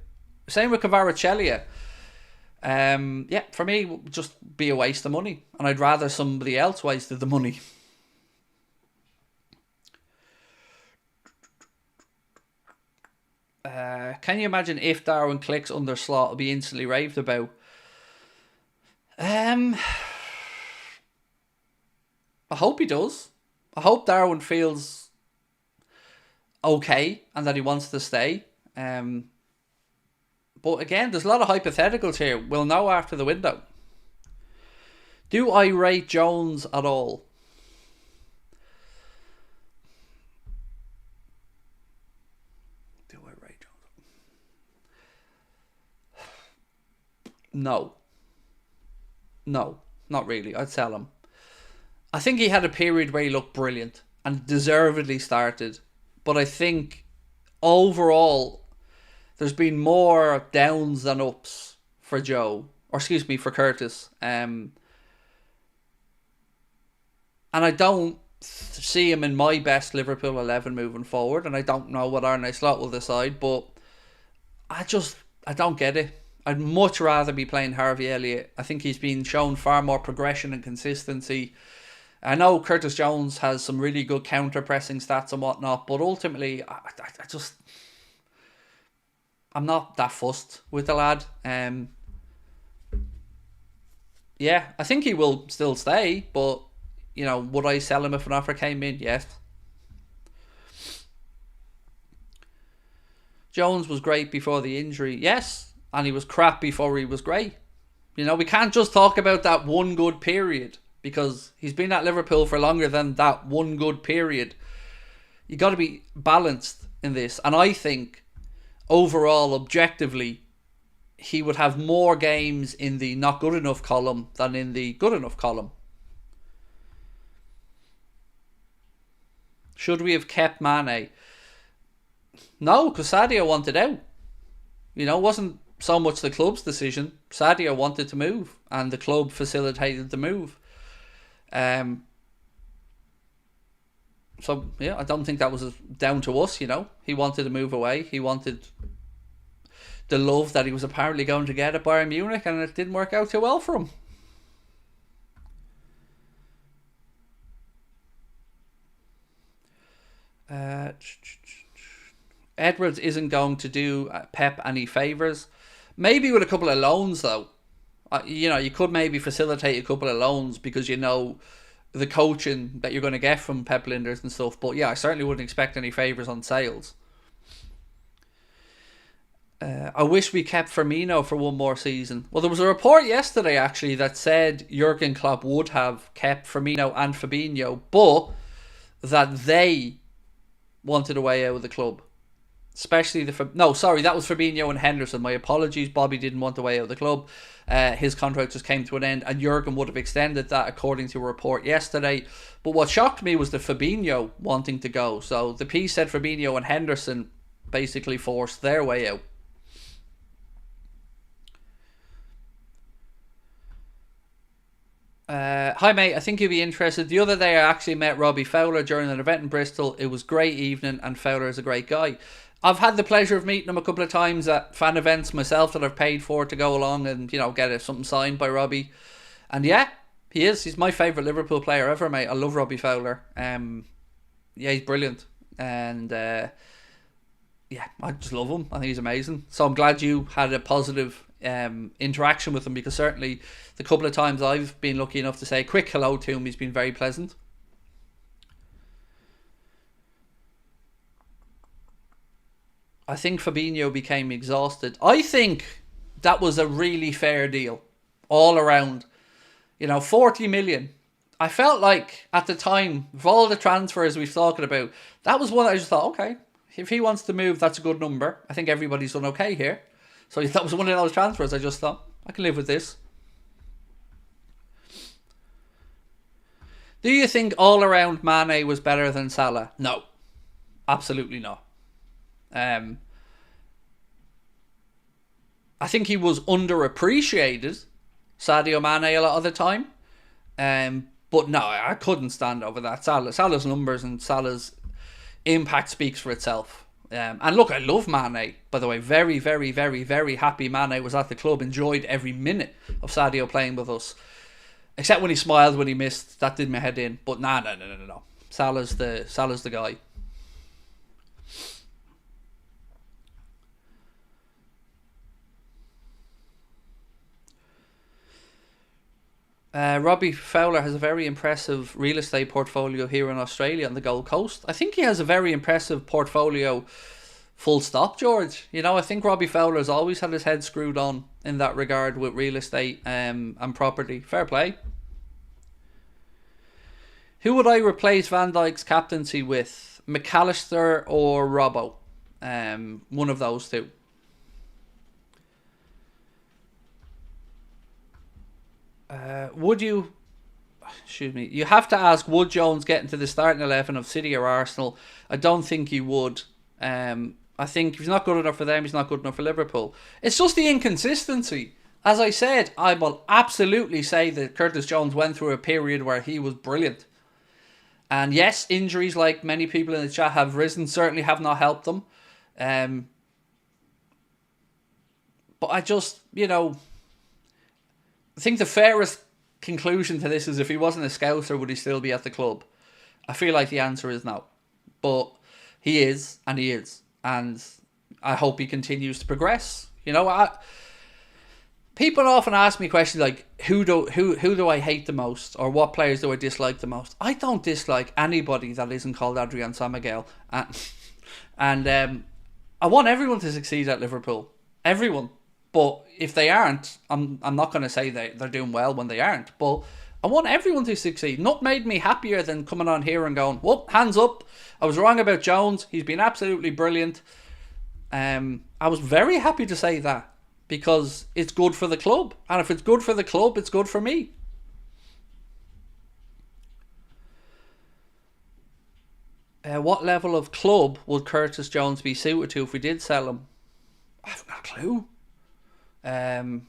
Same with Kvaratskhelia. Yeah, for me, it would just be a waste of money, and I'd rather somebody else wasted the money. Can you imagine if Darwin clicks under Slot, will be instantly raved about? I hope he does. I hope Darwin feels okay and that he wants to stay. But again, there's a lot of hypotheticals here. We'll know after the window. Do I rate Jones at all? Do I rate Jones? No. No, not really. I'd sell him. I think he had a period where he looked brilliant and deservedly started. But I think overall, there's been more downs than ups for for Curtis. And I don't see him in my best Liverpool 11 moving forward. And I don't know what Arne Slot will decide. But I don't get it. I'd much rather be playing Harvey Elliott. I think he's been shown far more progression and consistency. I know Curtis Jones has some really good counter-pressing stats and whatnot, but ultimately, I'm not that fussed with the lad. Yeah, I think he will still stay, but, you know, would I sell him if an offer came in? Yes. Jones was great before the injury. Yes, and he was crap before he was great. You know, we can't just talk about that one good period, because he's been at Liverpool for longer than that one good period. You got to be balanced in this. And I think, overall, objectively, he would have more games in the not good enough column than in the good enough column. Should we have kept Mane? No, because Sadio wanted out. You know, it wasn't so much the club's decision. Sadio wanted to move, and the club facilitated the move. So, yeah, I don't think that was down to us, you know. He wanted to move away. He wanted the love that he was apparently going to get at Bayern Munich, and it didn't work out too well for him. Edwards isn't going to do Pep any favours. Maybe with a couple of loans, though. You know, you could maybe facilitate a couple of loans because you know the coaching that you're going to get from Pep Linders and stuff. But yeah, I certainly wouldn't expect any favours on sales. I wish we kept Firmino for one more season. Well, there was a report yesterday, actually, that said Jurgen Klopp would have kept Firmino and Fabinho, but that they wanted a way out of the club. Especially no, sorry, that was Fabinho and Henderson. My apologies, Bobby didn't want a way out of the club. His contract just came to an end, and Jurgen would have extended that according to a report yesterday. But what shocked me was the Fabinho wanting to go. So the piece said Fabinho and Henderson basically forced their way out. Hi mate, I think you'll be interested. The other day I actually met Robbie Fowler during an event in Bristol. It was a great evening, and Fowler is a great guy. I've had the pleasure of meeting him a couple of times at fan events myself that I've paid for to go along and, you know, get something signed by Robbie. And yeah, he is. He's my favourite Liverpool player ever, mate. I love Robbie Fowler. Yeah, he's brilliant. And yeah, I just love him. I think he's amazing. So I'm glad you had a positive interaction with him, because certainly the couple of times I've been lucky enough to say a quick hello to him, he's been very pleasant. I think Fabinho became exhausted. I think that was a really fair deal all around. You know, 40 million. I felt like at the time, of all the transfers we've talked about, that was one I just thought, okay, if he wants to move, that's a good number. I think everybody's done okay here. So that was one of those transfers I just thought, I can live with this. Do you think all around Mane was better than Salah? No. Absolutely not. I think he was underappreciated, Sadio Mane, a lot of the time. But no, I couldn't stand over that. Salah's numbers and Salah's impact speaks for itself. And look, I love Mane, by the way. Very, very, very, very happy Mane was at the club. Enjoyed every minute of Sadio playing with us. Except when he smiled when he missed. That did my head in. But no. Salah's the guy. Robbie Fowler has a very impressive real estate portfolio here in Australia on the Gold Coast. I think he has a very impressive portfolio, full stop, George. You know, I think Robbie Fowler has always had his head screwed on in that regard with real estate and property. Fair play. Who would I replace Van Dijk's captaincy with? McAllister or Robbo? One of those two. Would you... Excuse me. You have to ask, would Jones get into the starting 11 of City or Arsenal? I don't think he would. I think if he's not good enough for them, he's not good enough for Liverpool. It's just the inconsistency. As I said, I will absolutely say that Curtis Jones went through a period where he was brilliant. And yes, injuries, like many people in the chat have risen, certainly have not helped them. But I just, you know... I think the fairest conclusion to this is, if he wasn't a Scouser, would he still be at the club? I feel like the answer is no. But he is, and he is. And I hope he continues to progress. You know, people often ask me questions like, who do I hate the most? Or what players do I dislike the most? I don't dislike anybody that isn't called Adrian San Miguel. And I want everyone to succeed at Liverpool. Everyone. But if they aren't, I'm not going to say they're doing well when they aren't. But I want everyone to succeed. Not made me happier than coming on here and going, whoop, hands up. I was wrong about Jones. He's been absolutely brilliant. I was very happy to say that, because it's good for the club. And if it's good for the club, it's good for me. What level of club would Curtis Jones be suited to if we did sell him? I've got a clue. There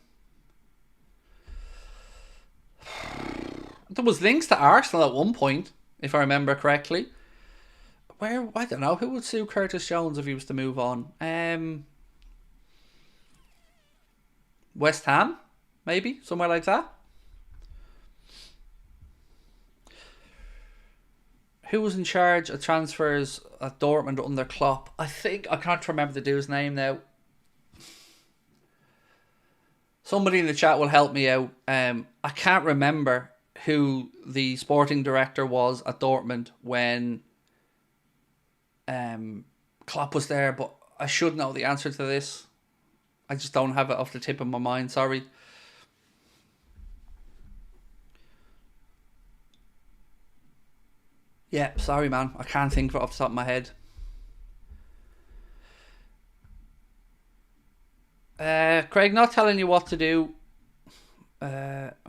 was links to Arsenal at one point, if I remember correctly. Where, I don't know, who would sue Curtis Jones if he was to move on? West Ham, maybe, somewhere like that. Who was in charge of transfers at Dortmund under Klopp? I can't remember the dude's name now. Somebody in the chat will help me out. I can't remember who the sporting director was at Dortmund when Klopp was there, but I should know the answer to this. I just don't have it off the tip of my mind, sorry. Yeah, sorry man, I can't think of it off the top of my head. Craig, not telling you what to do.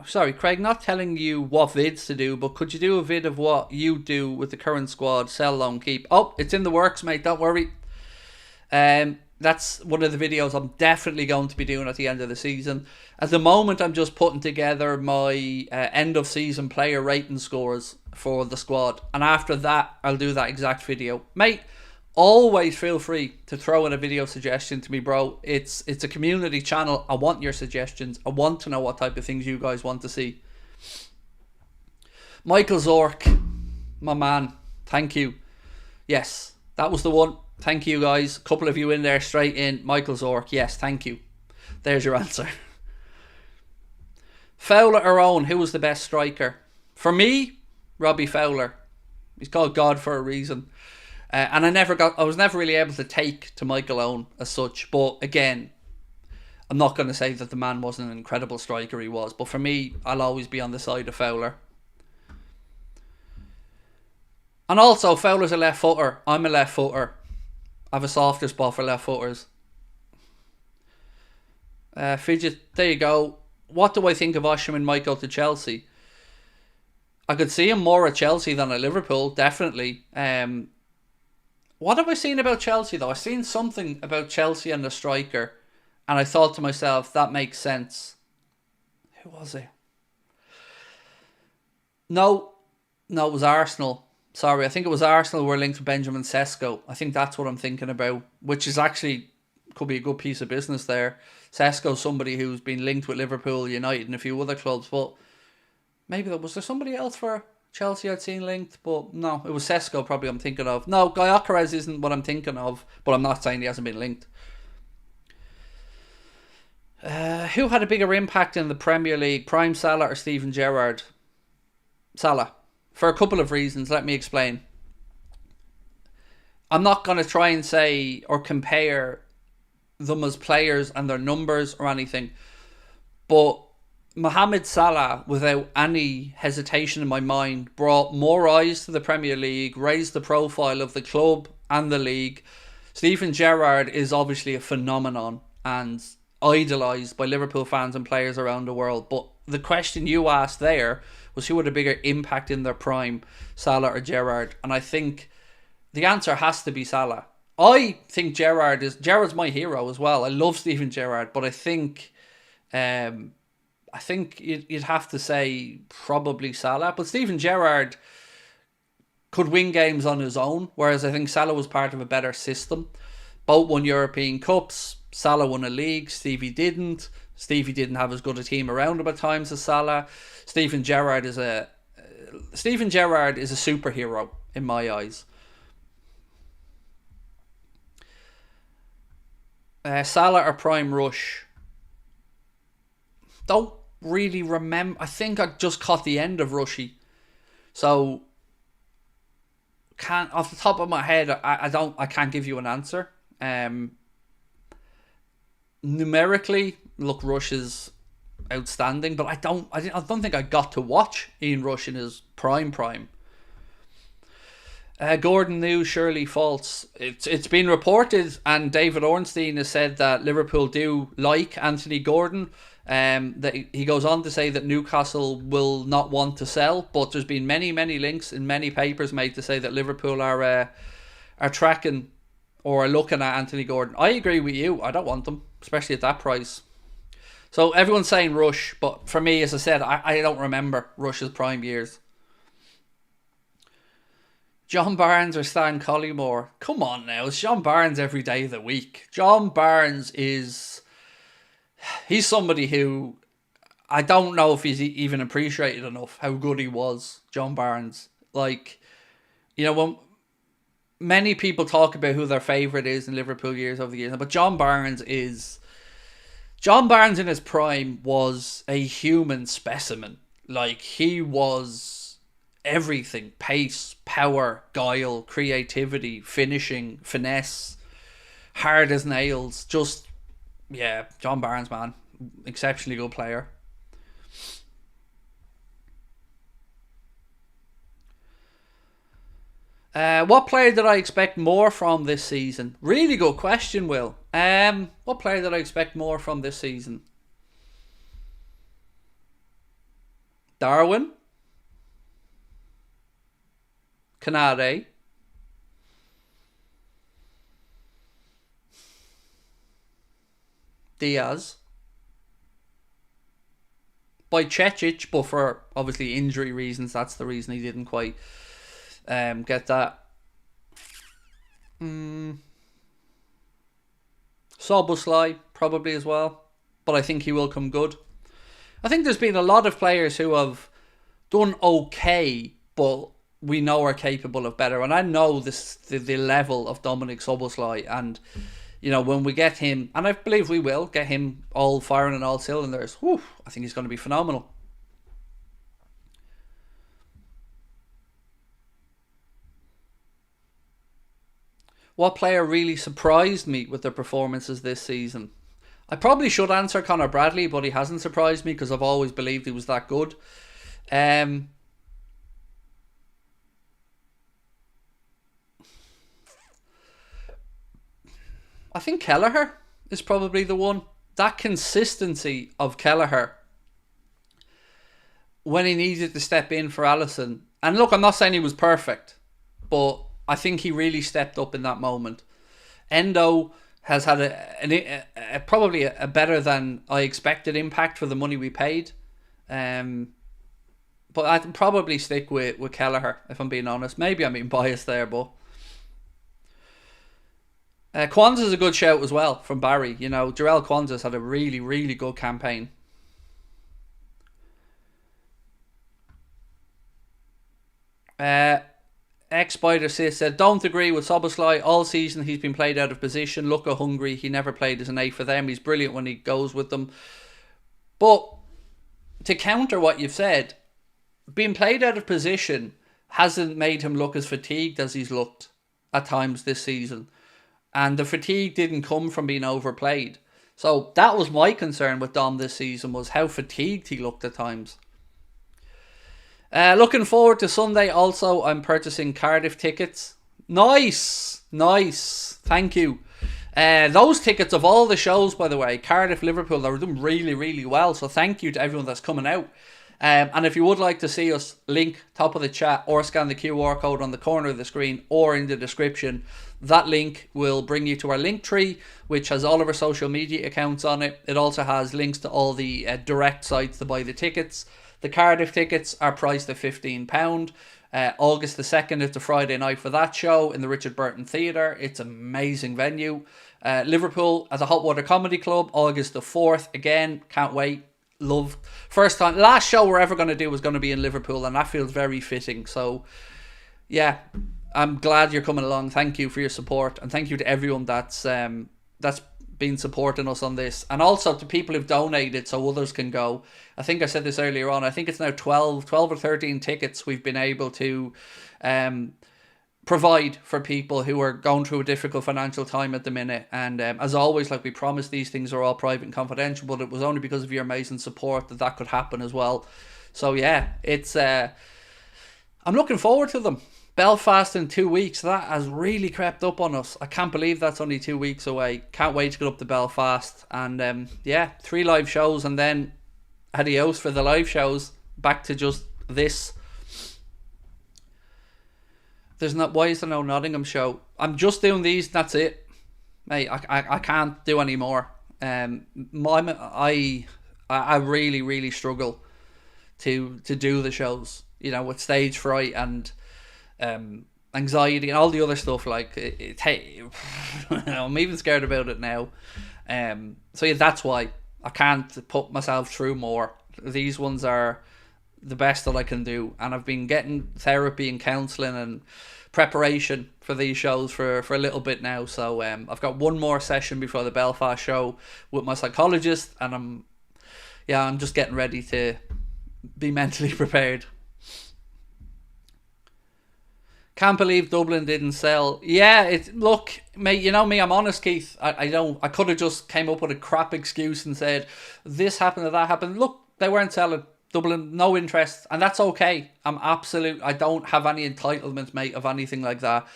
Sorry, Craig, not telling you what vids to do, but could you do a vid of what you do with the current squad? Sell, loan, keep. Oh, it's in the works, mate. Don't worry. That's one of the videos I'm definitely going to be doing at the end of the season. At the moment, I'm just putting together my end of season player rating scores for the squad, and after that, I'll do that exact video, mate. Always feel free to throw in a video suggestion to me, bro. It's a community channel. I want your suggestions. I want to know what type of things you guys want to see. Michael Zork, my man, thank you. Yes, that was the one. Thank you, guys. A couple of you in there straight in. Michael Zork, yes, thank you. There's your answer. Fowler or Owen, who was the best striker? For me, Robbie Fowler. He's called God for a reason. And I was never really able to take to Michael Owen as such. But again, I'm not going to say that the man wasn't an incredible striker, he was. But for me, I'll always be on the side of Fowler. And also, Fowler's a left footer. I'm a left footer. I have a softer spot for left footers. Fidget, there you go. What do I think of Osimhen might go to Chelsea? I could see him more at Chelsea than at Liverpool, definitely. What have I seen about Chelsea though? I've seen something about Chelsea and the striker, and I thought to myself, that makes sense. Who was it? No, it was Arsenal. Sorry, I think it was Arsenal were linked with Benjamin Sesko. I think that's what I'm thinking about, which is actually, could be a good piece of business there. Sesko's somebody who's been linked with Liverpool, United and a few other clubs, but maybe was there somebody else for Chelsea I'd seen linked, but no, it was Sesko probably I'm thinking of. No, Gyökeres isn't what I'm thinking of, but I'm not saying he hasn't been linked. Who had a bigger impact in the Premier League, Prime Salah or Steven Gerrard? Salah. For a couple of reasons, let me explain. I'm not going to try and say or compare them as players and their numbers or anything, but Mohamed Salah, without any hesitation in my mind, brought more eyes to the Premier League, raised the profile of the club and the league. Steven Gerrard is obviously a phenomenon and idolised by Liverpool fans and players around the world. But the question you asked there was who had a bigger impact in their prime, Salah or Gerrard? And I think the answer has to be Salah. I think Gerrard's my hero as well. I love Steven Gerrard, but I think you'd have to say probably Salah. But Steven Gerrard could win games on his own, whereas I think Salah was part of a better system. Both won European Cups. Salah won a league. Stevie didn't. Stevie didn't have as good a team around him at times as Salah. Steven Gerrard is a superhero in my eyes. Salah or Prime Rush? Don't really remember. I think I just caught the end of Rushy, so can't off the top of my head. I can't give you an answer. Numerically, look, Rush is outstanding, but I don't think I got to watch Ian Rush in his prime. Gordon New, surely false. It's been reported, and David Ornstein has said that Liverpool do like Anthony Gordon. That he goes on to say that Newcastle will not want to sell, but there's been many links in many papers made to say that Liverpool are tracking or are looking at Anthony Gordon. I agree with you. I don't want them, especially at that price. So everyone's saying Rush, but for me, as I said, I don't remember Rush's prime years. John Barnes or Stan Collymore? Come on now, it's John Barnes every day of the week. John Barnes he's somebody who, I don't know if he's even appreciated enough how good he was, John Barnes. Like, you know, when many people talk about who their favourite is in Liverpool years over the years, but John Barnes in his prime was a human specimen. Like, he was everything. Pace, power, guile, creativity, finishing, finesse, hard as nails. Just, yeah, John Barnes, man. Exceptionally good player. What player did I expect more from this season? Really good question, Will. What player did I expect more from this season? Darwin? Canade? Diaz? By Cecic, but for obviously injury reasons, that's the reason he didn't quite get that. Szoboszlai probably as well, but I think he will come good. I think there's been a lot of players who have done okay, but we know are capable of better. And I know the level of Dominic Szoboszlai, and you know, when we get him, and I believe we will get him all firing on all cylinders, whew, I think he's going to be phenomenal. What player really surprised me with their performances this season? I probably should answer Connor Bradley, but he hasn't surprised me because I've always believed he was that good. I think Kelleher is probably the one. That consistency of Kelleher when he needed to step in for Alisson. And look, I'm not saying he was perfect, but I think he really stepped up in that moment. Endo has had probably a better than I expected impact for the money we paid. But I'd probably stick with Kelleher, if I'm being honest. Maybe I'm being biased there, but Kwanzaa's a good shout as well from Barry. You know, Jarell Kwanzaa's had a really, really good campaign. X-Spider said, don't agree with Szoboszlai. All season he's been played out of position. Look at Hungary. He never played as an 8 for them. He's brilliant when he goes with them. But to counter what you've said, being played out of position hasn't made him look as fatigued as he's looked at times this season. And the fatigue didn't come from being overplayed. So that was my concern with Dom this season, was how fatigued he looked at times. Looking forward to Sunday also. I'm purchasing Cardiff tickets. Nice. Thank you. Those tickets of all the shows, by the way, Cardiff, Liverpool, they were doing really, really well. So thank you to everyone that's coming out. And if you would like to see us, link top of the chat or scan the QR code on the corner of the screen or in the description. That link will bring you to our link tree, which has all of our social media accounts on it. It also has links to all the direct sites to buy the tickets. The Cardiff tickets are priced at £15. August the 2nd is the Friday night for that show in the Richard Burton Theatre. It's an amazing venue. Liverpool at the Hot Water Comedy Club, August the 4th. Again, can't wait. Love. First time, last show we're ever going to do is going to be in Liverpool, and that feels very fitting. So, yeah, I'm glad you're coming along. Thank you for your support, and thank you to everyone that's been supporting us on this, and also to people who've donated so others can go. I think I said this earlier on. I think it's now 12 or 13 tickets we've been able to provide for people who are going through a difficult financial time at the minute. And as always, like we promised, these things are all private and confidential, but it was only because of your amazing support that could happen as well. So yeah, it's I'm looking forward to them. Belfast in 2 weeks, that has really crept up on us. I can't believe that's only 2 weeks away. Can't wait to get up to Belfast. And yeah, 3 live shows, and then adios for the live shows. Back to just this. There's not. Why is there no Nottingham show? I'm just doing these. That's it, mate. I can't do any more. I really really struggle to do the shows. You know, with stage fright and anxiety and all the other stuff. Like I'm even scared about it now. So yeah, that's why I can't put myself through more. These ones are the best that I can do, and I've been getting therapy and counselling and preparation for these shows for a little bit now. So I've got one more session before the Belfast show with my psychologist, and I'm just getting ready to be mentally prepared. Can't believe Dublin didn't sell. Yeah, look, mate, you know me, I'm honest, Keith. I could have just came up with a crap excuse and said this happened or that happened. Look, they weren't selling. Dublin, no interest, and that's okay. I don't have any entitlement, mate, of anything like that.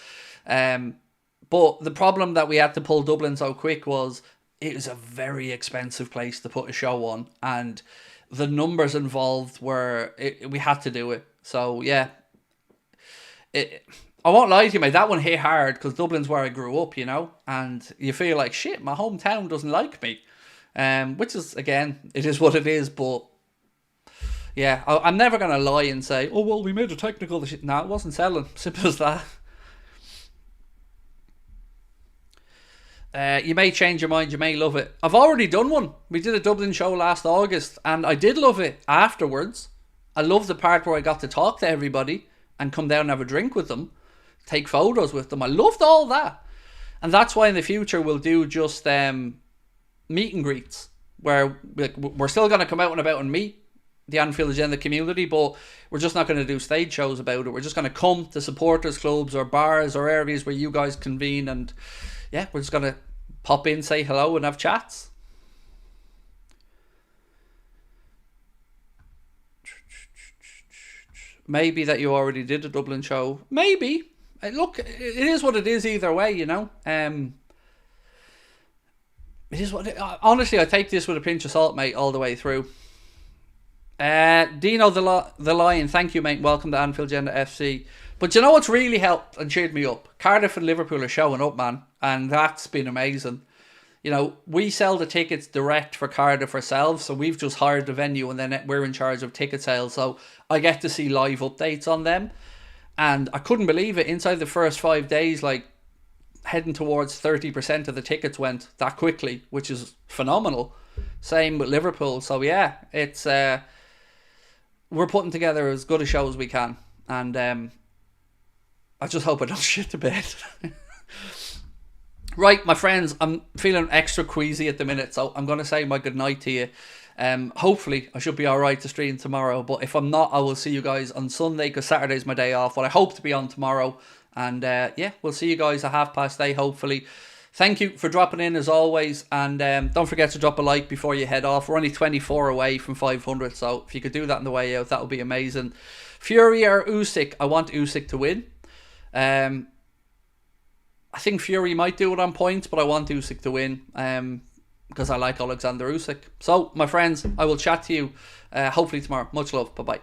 But the problem that we had to pull Dublin so quick was it was a very expensive place to put a show on, and the numbers involved we had to do it. So yeah, I won't lie to you, mate, that one hit hard because Dublin's where I grew up, you know, and you feel like shit. My hometown doesn't like me, which is, again, it is what it is, but. Yeah, I'm never going to lie and say, oh, well, we made a technical... No, it wasn't selling. Simple as that. You may change your mind. You may love it. I've already done one. We did a Dublin show last August, and I did love it afterwards. I love the part where I got to talk to everybody and come down and have a drink with them, take photos with them. I loved all that. And that's why in the future we'll do just meet and greets, where we're still going to come out and about and meet the Anfield Agenda community, but we're just not going to do stage shows about it. We're just going to come to supporters clubs or bars or areas where you guys convene, and yeah, we're just going to pop in, say hello and have chats. Maybe that you already did a Dublin show. Maybe. Look, it is what it is either way, you know. It is what honestly, I take this with a pinch of salt, mate, all the way through. Dino the Lion, thank you, mate. Welcome to Anfield Agenda FC. But you know what's really helped and cheered me up? Cardiff and Liverpool are showing up, man, and that's been amazing. You know, we sell the tickets direct for Cardiff ourselves, so we've just hired the venue and then we're in charge of ticket sales, so I get to see live updates on them, and I couldn't believe it. Inside the first 5 days, like, heading towards 30% of the tickets went that quickly, which is phenomenal. Same with Liverpool. So yeah, it's we're putting together as good a show as we can, and I just hope I don't shit the bed. Right, my friends, I'm feeling extra queasy at the minute, so I'm going to say my goodnight to you. Hopefully I should be alright to stream tomorrow, but if I'm not, I will see you guys on Sunday, because Saturday's my day off, but I hope to be on tomorrow, and yeah, we'll see you guys at 8:30 hopefully. Thank you for dropping in as always, and don't forget to drop a like before you head off. We're only 24 away from 500, so if you could do that on the way out, that would be amazing. Fury or Usyk? I want Usyk to win. I think Fury might do it on points, but I want Usyk to win because I like Alexander Usyk. So, my friends, I will chat to you hopefully tomorrow. Much love. Bye-bye.